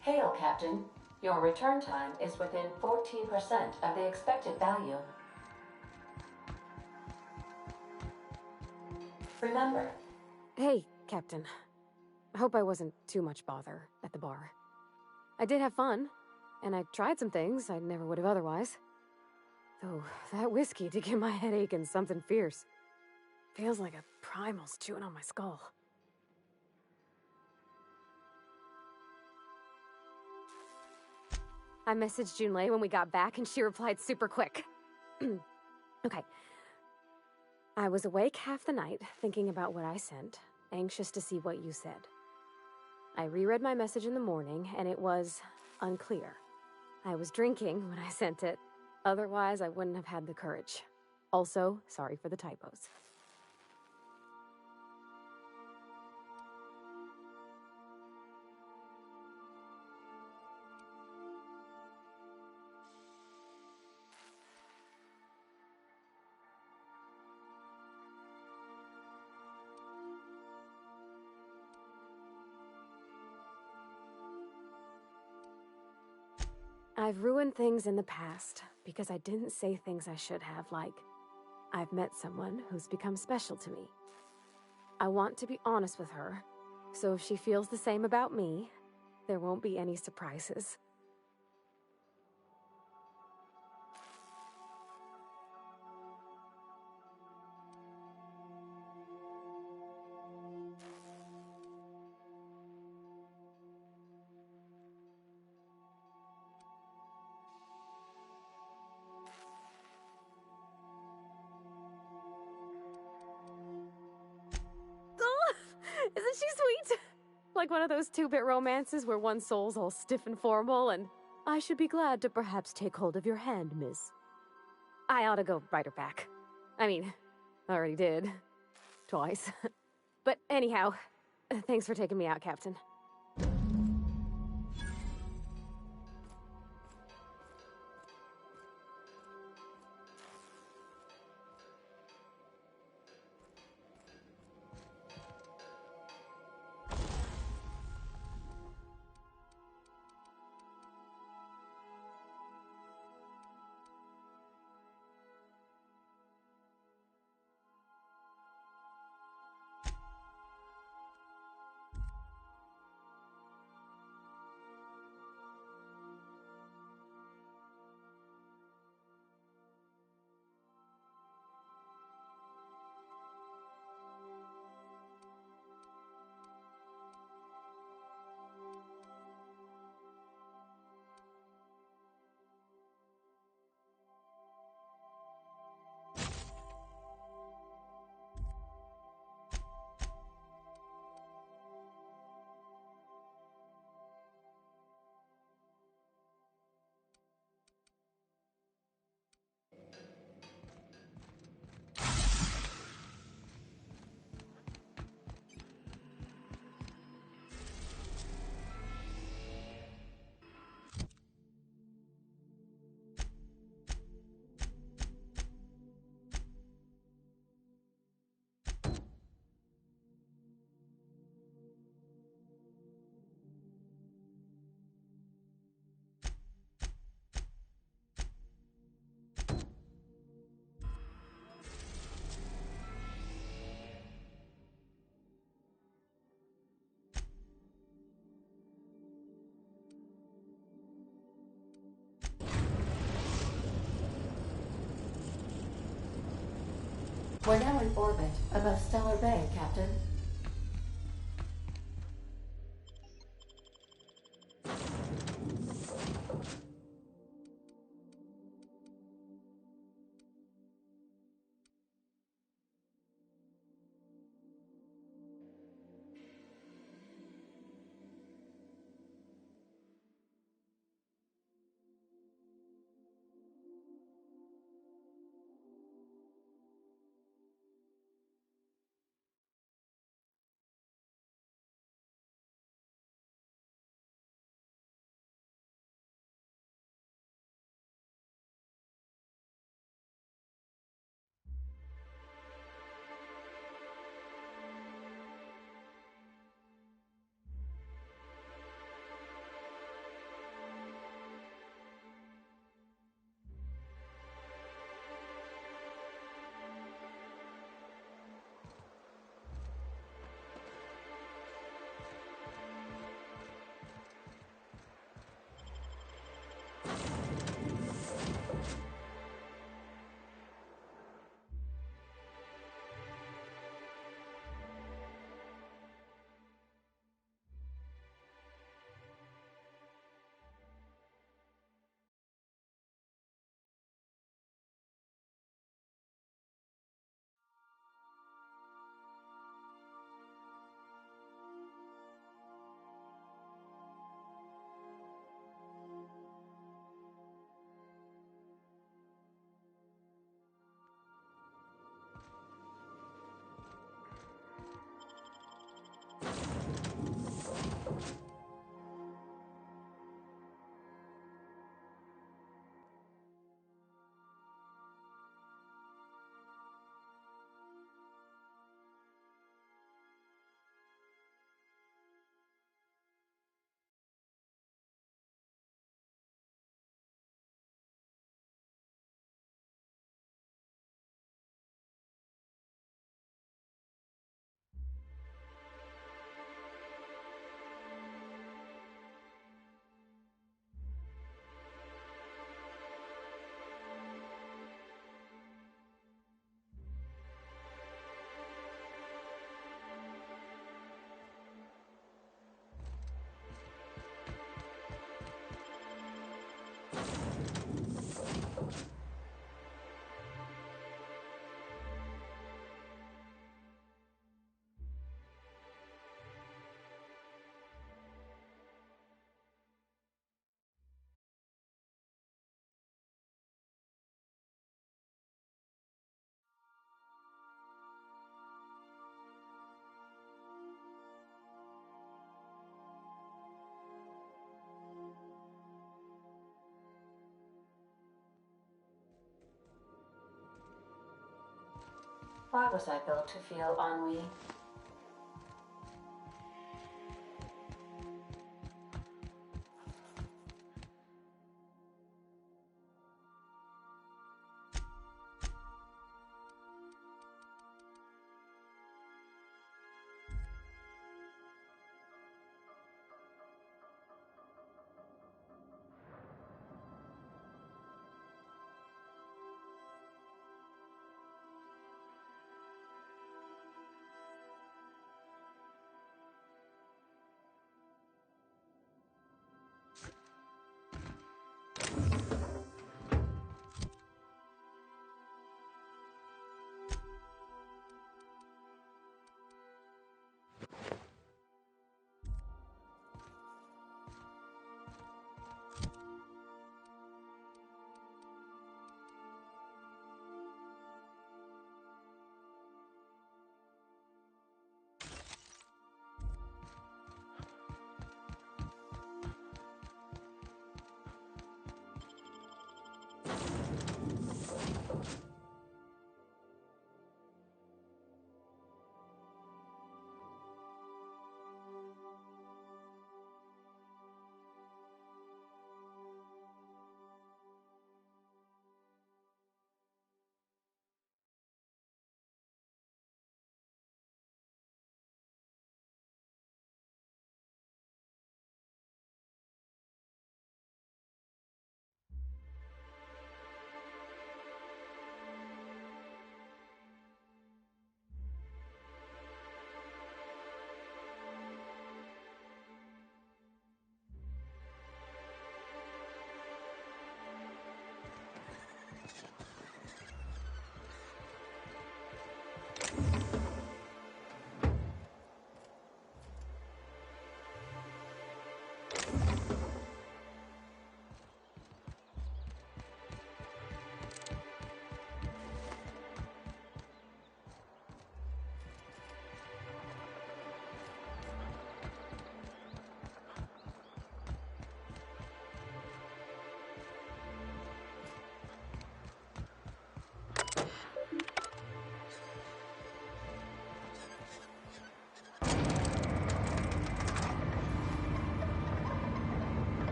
Speaker 6: Hail, Captain. Your return time is within 14% of the expected value. Remember.
Speaker 3: Hey, Captain. I hope I wasn't too much bother at the bar. I did have fun, and I tried some things I never would have otherwise. Though, that whiskey did give my head aching something fierce. Feels like a primal's chewing on my skull. I messaged Junlei when we got back, and she replied super quick. Okay. I was awake half the night, thinking about what I sent, anxious to see what you said. I reread my message in the morning, and it was unclear. I was drinking when I sent it. Otherwise, I wouldn't have had the courage. Also, sorry for the typos. I've ruined things in the past because I didn't say things I should have, like, I've met someone who's become special to me. I want to be honest with her, so if she feels the same about me, there won't be any surprises. Isn't she sweet? Like one of those two-bit romances where one soul's all stiff and formal and, I should be glad to perhaps take hold of your hand, miss. I ought to go write her back. I mean, I already did. Twice. But anyhow, thanks for taking me out, Captain.
Speaker 6: We're now in orbit above Stellar Bay, Captain.
Speaker 5: Why was I built to feel ennui?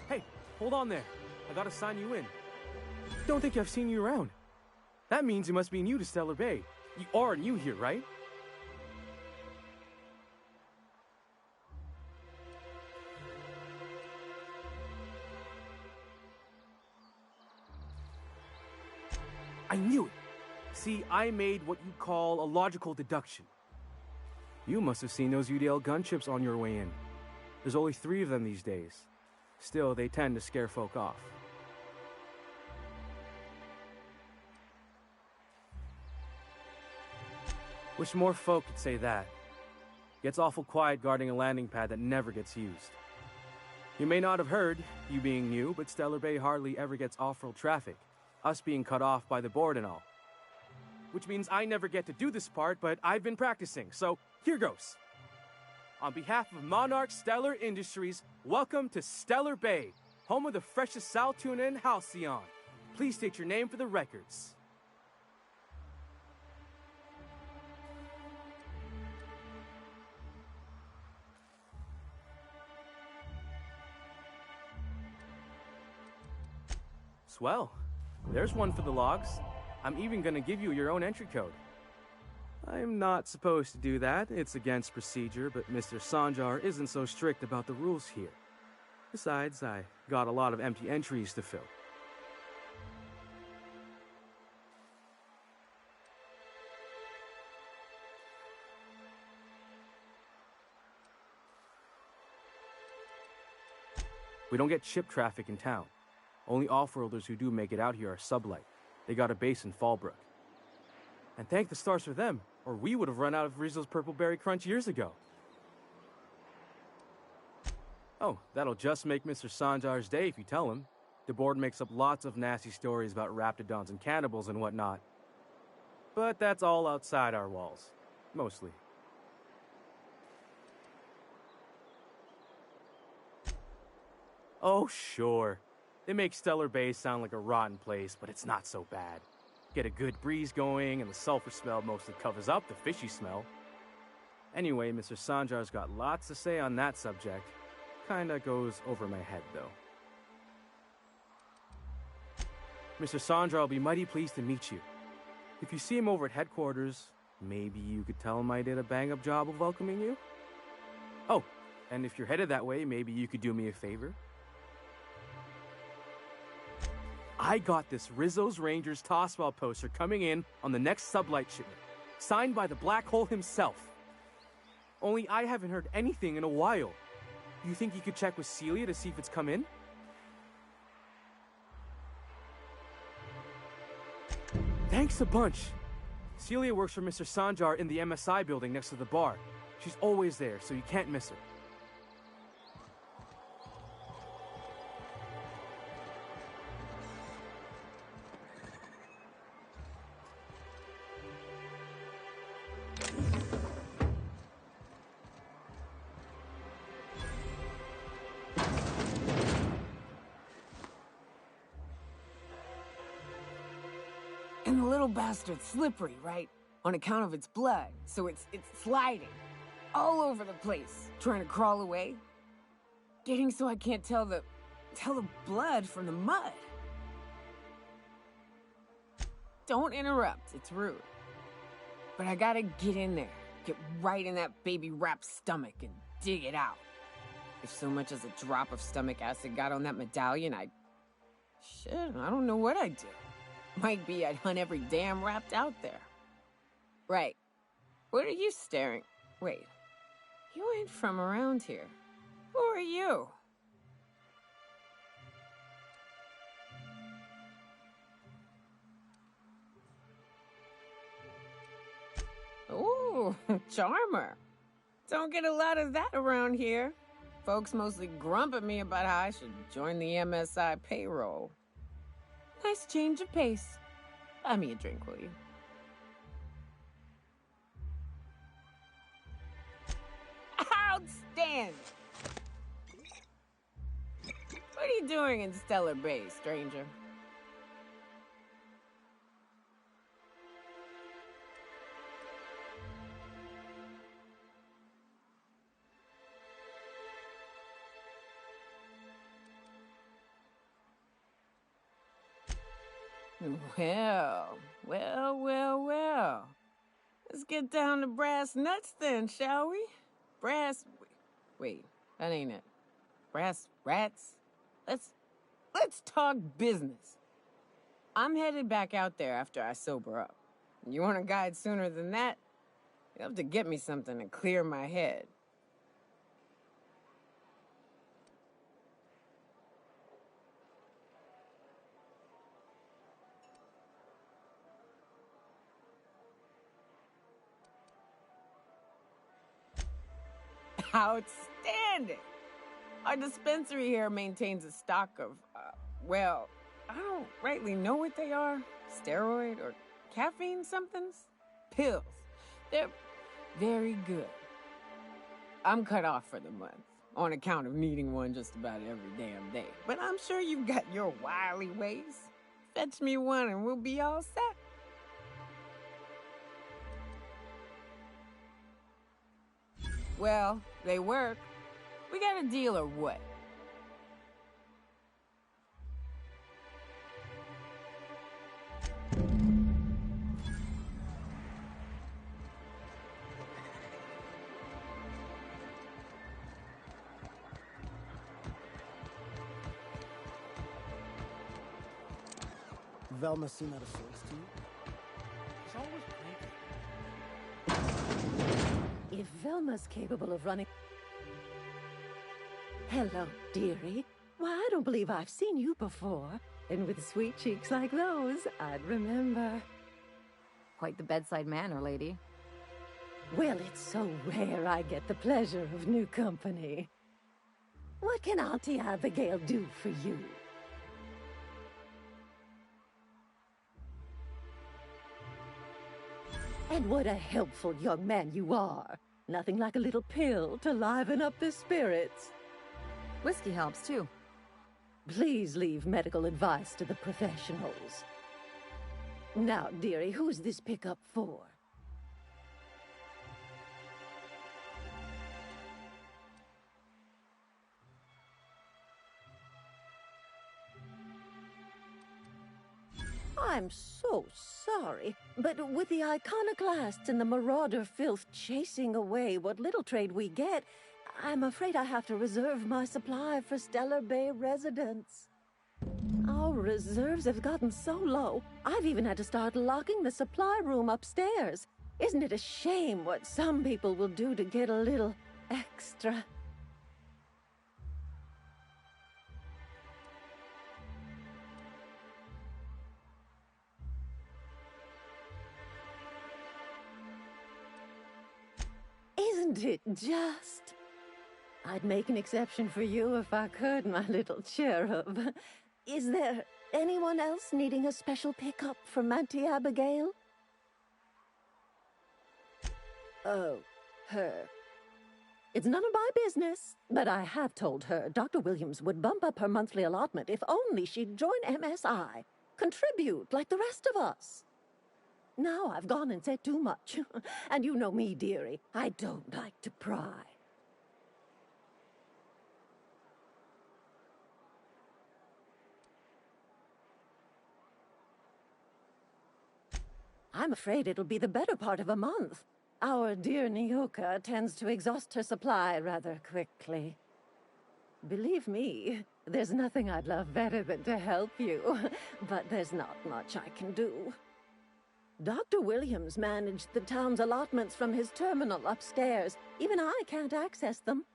Speaker 9: Hey, hold on there. I gotta sign you in. Don't think I've seen you around. That means you must be new to Stellar Bay. You are new here, right? I knew it. See, I made what you'd call a logical deduction. You must have seen those UDL gunships on your way in. There's only 3 of them these days. Still, they tend to scare folk off. Wish more folk could say that. Gets awful quiet guarding a landing pad that never gets used. You may not have heard, you being new, but Stellar Bay hardly ever gets off-road traffic. Us being cut off by the board and all. Which means I never get to do this part, but I've been practicing, so here goes. On behalf of Monarch Stellar Industries, welcome to Stellar Bay, home of the freshest sal tuna in Halcyon. Please state your name for the records. Swell. There's one for the logs. I'm even gonna give you your own entry code. I'm not supposed to do that. It's against procedure, but Mr. Sanjar isn't so strict about the rules here. Besides, I got a lot of empty entries to fill. We don't get ship traffic in town. Only off-worlders who do make it out here are sublight. They got a base in Fallbrook. And thank the stars for them, or we would have run out of Rizzo's Purple Berry Crunch years ago. Oh, that'll just make Mr. Sanjar's day if you tell him. The board makes up lots of nasty stories about raptidons and cannibals and whatnot. But that's all outside our walls. Mostly. Oh, sure. They make Stellar Bay sound like a rotten place, but it's not so bad. Get a good breeze going, and the sulfur smell mostly covers up the fishy smell. Anyway, Mr. Sanjar's got lots to say on that subject. Kinda goes over my head, though. Mr. Sanjar will be mighty pleased to meet you. If you see him over at headquarters, maybe you could tell him I did a bang-up job of welcoming you? Oh, and if you're headed that way, maybe you could do me a favor? I got this Rizzo's Rangers Tossball poster coming in on the next sublight shipment, signed by the Black Hole himself. Only I haven't heard anything in a while. You think you could check with Celia to see if it's come in? Thanks a bunch. Celia works for Mr. Sanjar in the MSI building next to the bar. She's always there, so you can't miss her.
Speaker 14: And the little bastard's slippery, right? On account of its blood, so it's sliding all over the place, trying to crawl away. Getting so I can't tell the blood from the mud. Don't interrupt, it's rude. But I gotta get in there, get right in that baby rap's stomach and dig it out. If so much as a drop of stomach acid got on that medallion, shit, I don't know what I'd do. Might be I'd hunt every damn wrapped out there. Right. What are you staring? Wait. You ain't from around here. Who are you? Ooh, charmer. Don't get a lot of that around here. Folks mostly grump at me about how I should join the MSI payroll. Nice change of pace. Buy me a drink, will you? Outstanding! What are you doing in Stellar Bay, stranger? Well. Let's get down to brass nuts then, shall we? Wait, that ain't it. Brass rats? Let's talk business. I'm headed back out there after I sober up. You want a guide sooner than that? You have to get me something to clear my head. Outstanding! Our dispensary here maintains a stock of, well, I don't rightly know what they are. Steroid or caffeine somethings? Pills. They're very good. I'm cut off for the month, on account of needing one just about every damn day. But I'm sure you've got your wily ways. Fetch me one and we'll be all set. Well, they work. We got a deal or what?
Speaker 15: Velma seem out of sorts to you?
Speaker 2: She's always
Speaker 6: If Velma's capable of running... Hello, dearie. Why, I don't believe I've seen you before. And with sweet cheeks like those, I'd remember.
Speaker 1: Quite the bedside manner, lady.
Speaker 6: Well, it's so rare I get the pleasure of new company. What can Auntie Abigail do for you? And what a helpful young man you are. Nothing like a little pill to liven up the spirits.
Speaker 1: Whiskey helps, too.
Speaker 6: Please leave medical advice to the professionals. Now, dearie, who's this pickup for? I'm so sorry, but with the iconoclasts and the marauder filth chasing away what little trade we get, I'm afraid I have to reserve my supply for Stellar Bay residents. Our reserves have gotten so low, I've even had to start locking the supply room upstairs. Isn't it a shame what some people will do to get a little extra? Isn't it just? I'd make an exception for you if I could, my little cherub. Is there anyone else needing a special pickup from Auntie Abigail? Oh, her. It's none of my business, but I have told her Dr. Williams would bump up her monthly allotment if only she'd join MSI, contribute like the rest of us. Now I've gone and said too much. And you know me, dearie. I don't like to pry. I'm afraid it'll be the better part of a month. Our dear Nyoka tends to exhaust her supply rather quickly. Believe me, there's nothing I'd love better than to help you, but there's not much I can do. Dr. Williams managed the town's allotments from his terminal upstairs. Even I can't access them.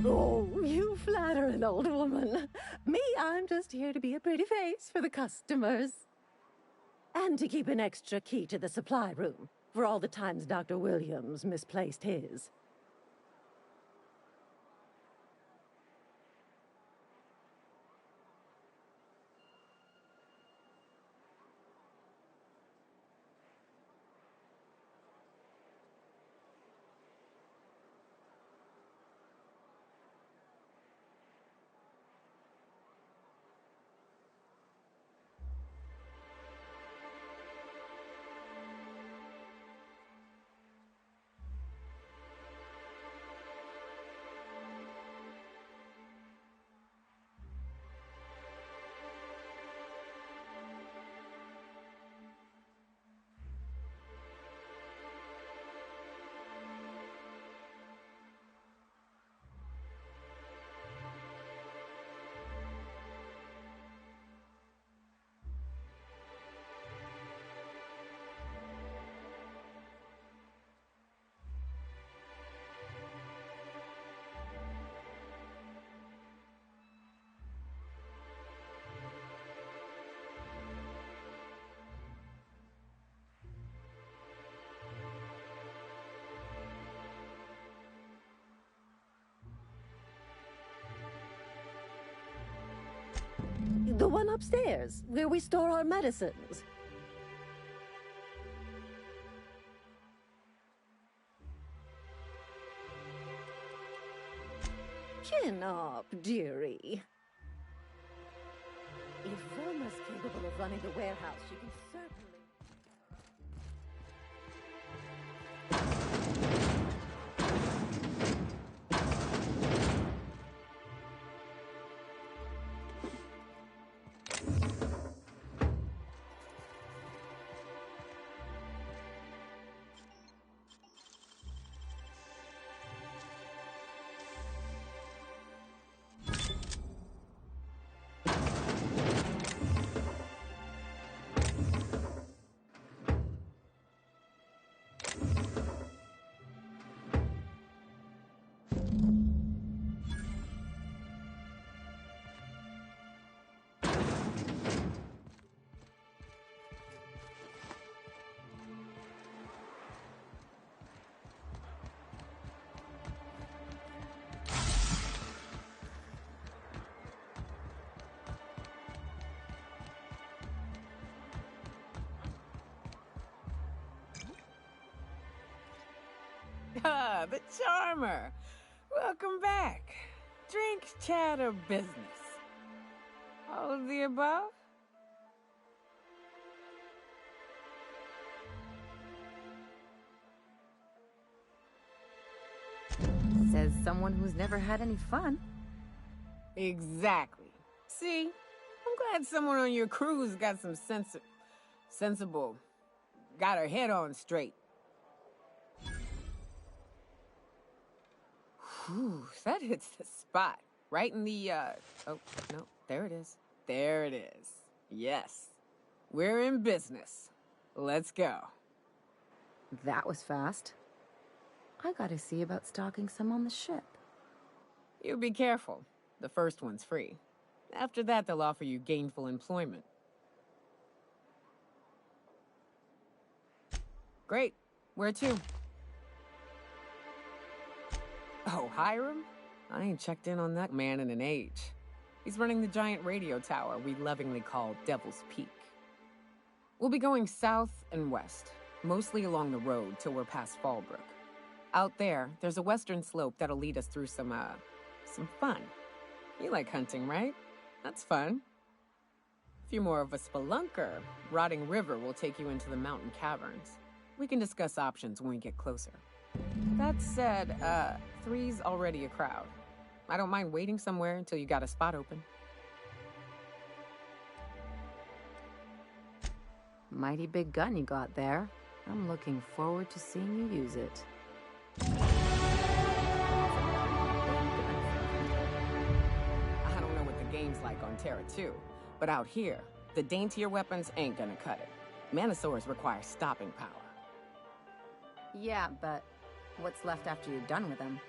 Speaker 6: Oh, you flatter an old woman. Me, I'm just here to be a pretty face for the customers. And to keep an extra key to the supply room, for all the times Dr. Williams misplaced his. upstairs, where we store our medicines. Chin up, dearie. If Velma's capable of running the warehouse, she can certainly...
Speaker 14: Ah, the charmer. Welcome back. Drink, chat, or business? All of the above?
Speaker 1: Says someone who's never had any fun.
Speaker 14: Exactly. See? I'm glad someone on your crew's got some sensible... got her head on straight. Whew, that hits the spot. Right in the, oh, no, there it is. There it is. Yes. We're in business. Let's go.
Speaker 1: That was fast. I gotta see about stocking some on the ship.
Speaker 14: You be careful. The first one's free. After that, they'll offer you gainful employment. Great. Where to? Oh, Hiram? I ain't checked in on that man in an age. He's running the giant radio tower we lovingly call Devil's Peak. We'll be going south and west, mostly along the road till we're past Fallbrook. Out there, there's a western slope that'll lead us through some fun. You like hunting, right? That's fun. If you're more of a spelunker, Rotting River will take you into the mountain caverns. We can discuss options when we get closer. That said, 3's already a crowd. I don't mind waiting somewhere until you got a spot open.
Speaker 1: Mighty big gun you got there. I'm looking forward to seeing you use it.
Speaker 14: I don't know what the game's like on Terra 2, but out here, the daintier weapons ain't gonna cut it. Manosaurs require stopping power.
Speaker 1: Yeah, but what's left after you're done with them?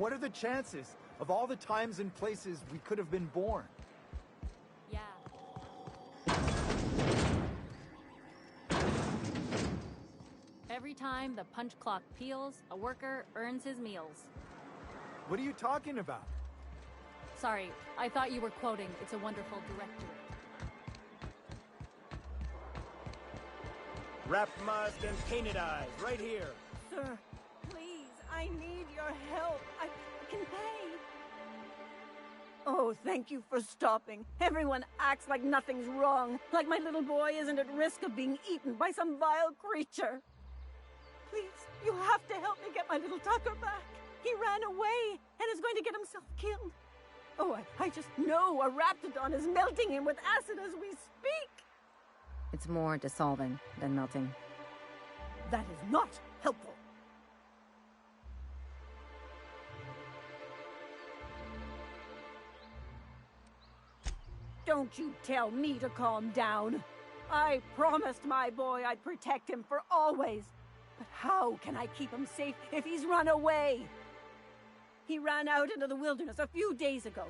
Speaker 15: What are the chances of all the times and places we could have been born?
Speaker 1: Yeah. Every time the punch clock peals, a worker earns his meals.
Speaker 15: What are you talking about?
Speaker 1: Sorry, I thought you were quoting It's a Wonderful Directory.
Speaker 16: Wrap mask and painted eyes, right here.
Speaker 6: Sir, please, I need your help. I can pay. Oh, thank you for stopping. Everyone acts like nothing's wrong, like my little boy isn't at risk of being eaten by some vile creature. Please, you have to help me get my little Tucker back. He ran away and is going to get himself killed. Oh, I just know a raptidon is melting him with acid as we speak.
Speaker 1: It's more dissolving than melting.
Speaker 6: That is not helpful. Don't you tell me to calm down. I promised my boy I'd protect him for always. But how can I keep him safe if he's run away? He ran out into the wilderness a few days ago.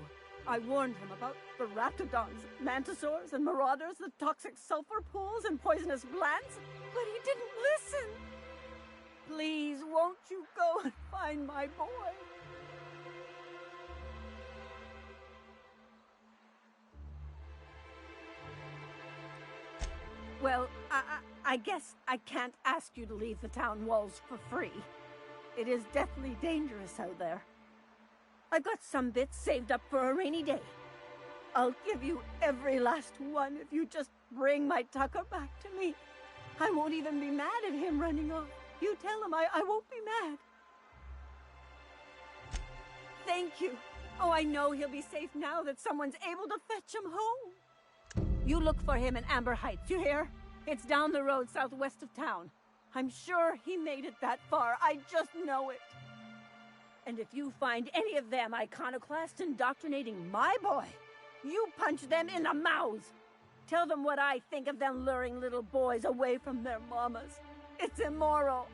Speaker 6: I warned him about the raptidons, mantisaurs, and marauders, the toxic sulfur pools, and poisonous plants, but he didn't listen. Please, won't you go and find my boy? Well, I guess I can't ask you to leave the town walls for free. It is deathly dangerous out there. I've got some bits saved up for a rainy day. I'll give you every last one if you just bring my Tucker back to me. I won't even be mad at him running off. You tell him I won't be mad. Thank you. Oh, I know he'll be safe now that someone's able to fetch him home. You look for him in Amber Heights, you hear? It's down the road southwest of town. I'm sure he made it that far. I just know it. And if you find any of them iconoclasts indoctrinating my boy, you punch them in the mouths. Tell them what I think of them luring little boys away from their mamas. It's immoral.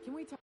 Speaker 14: Can we talk?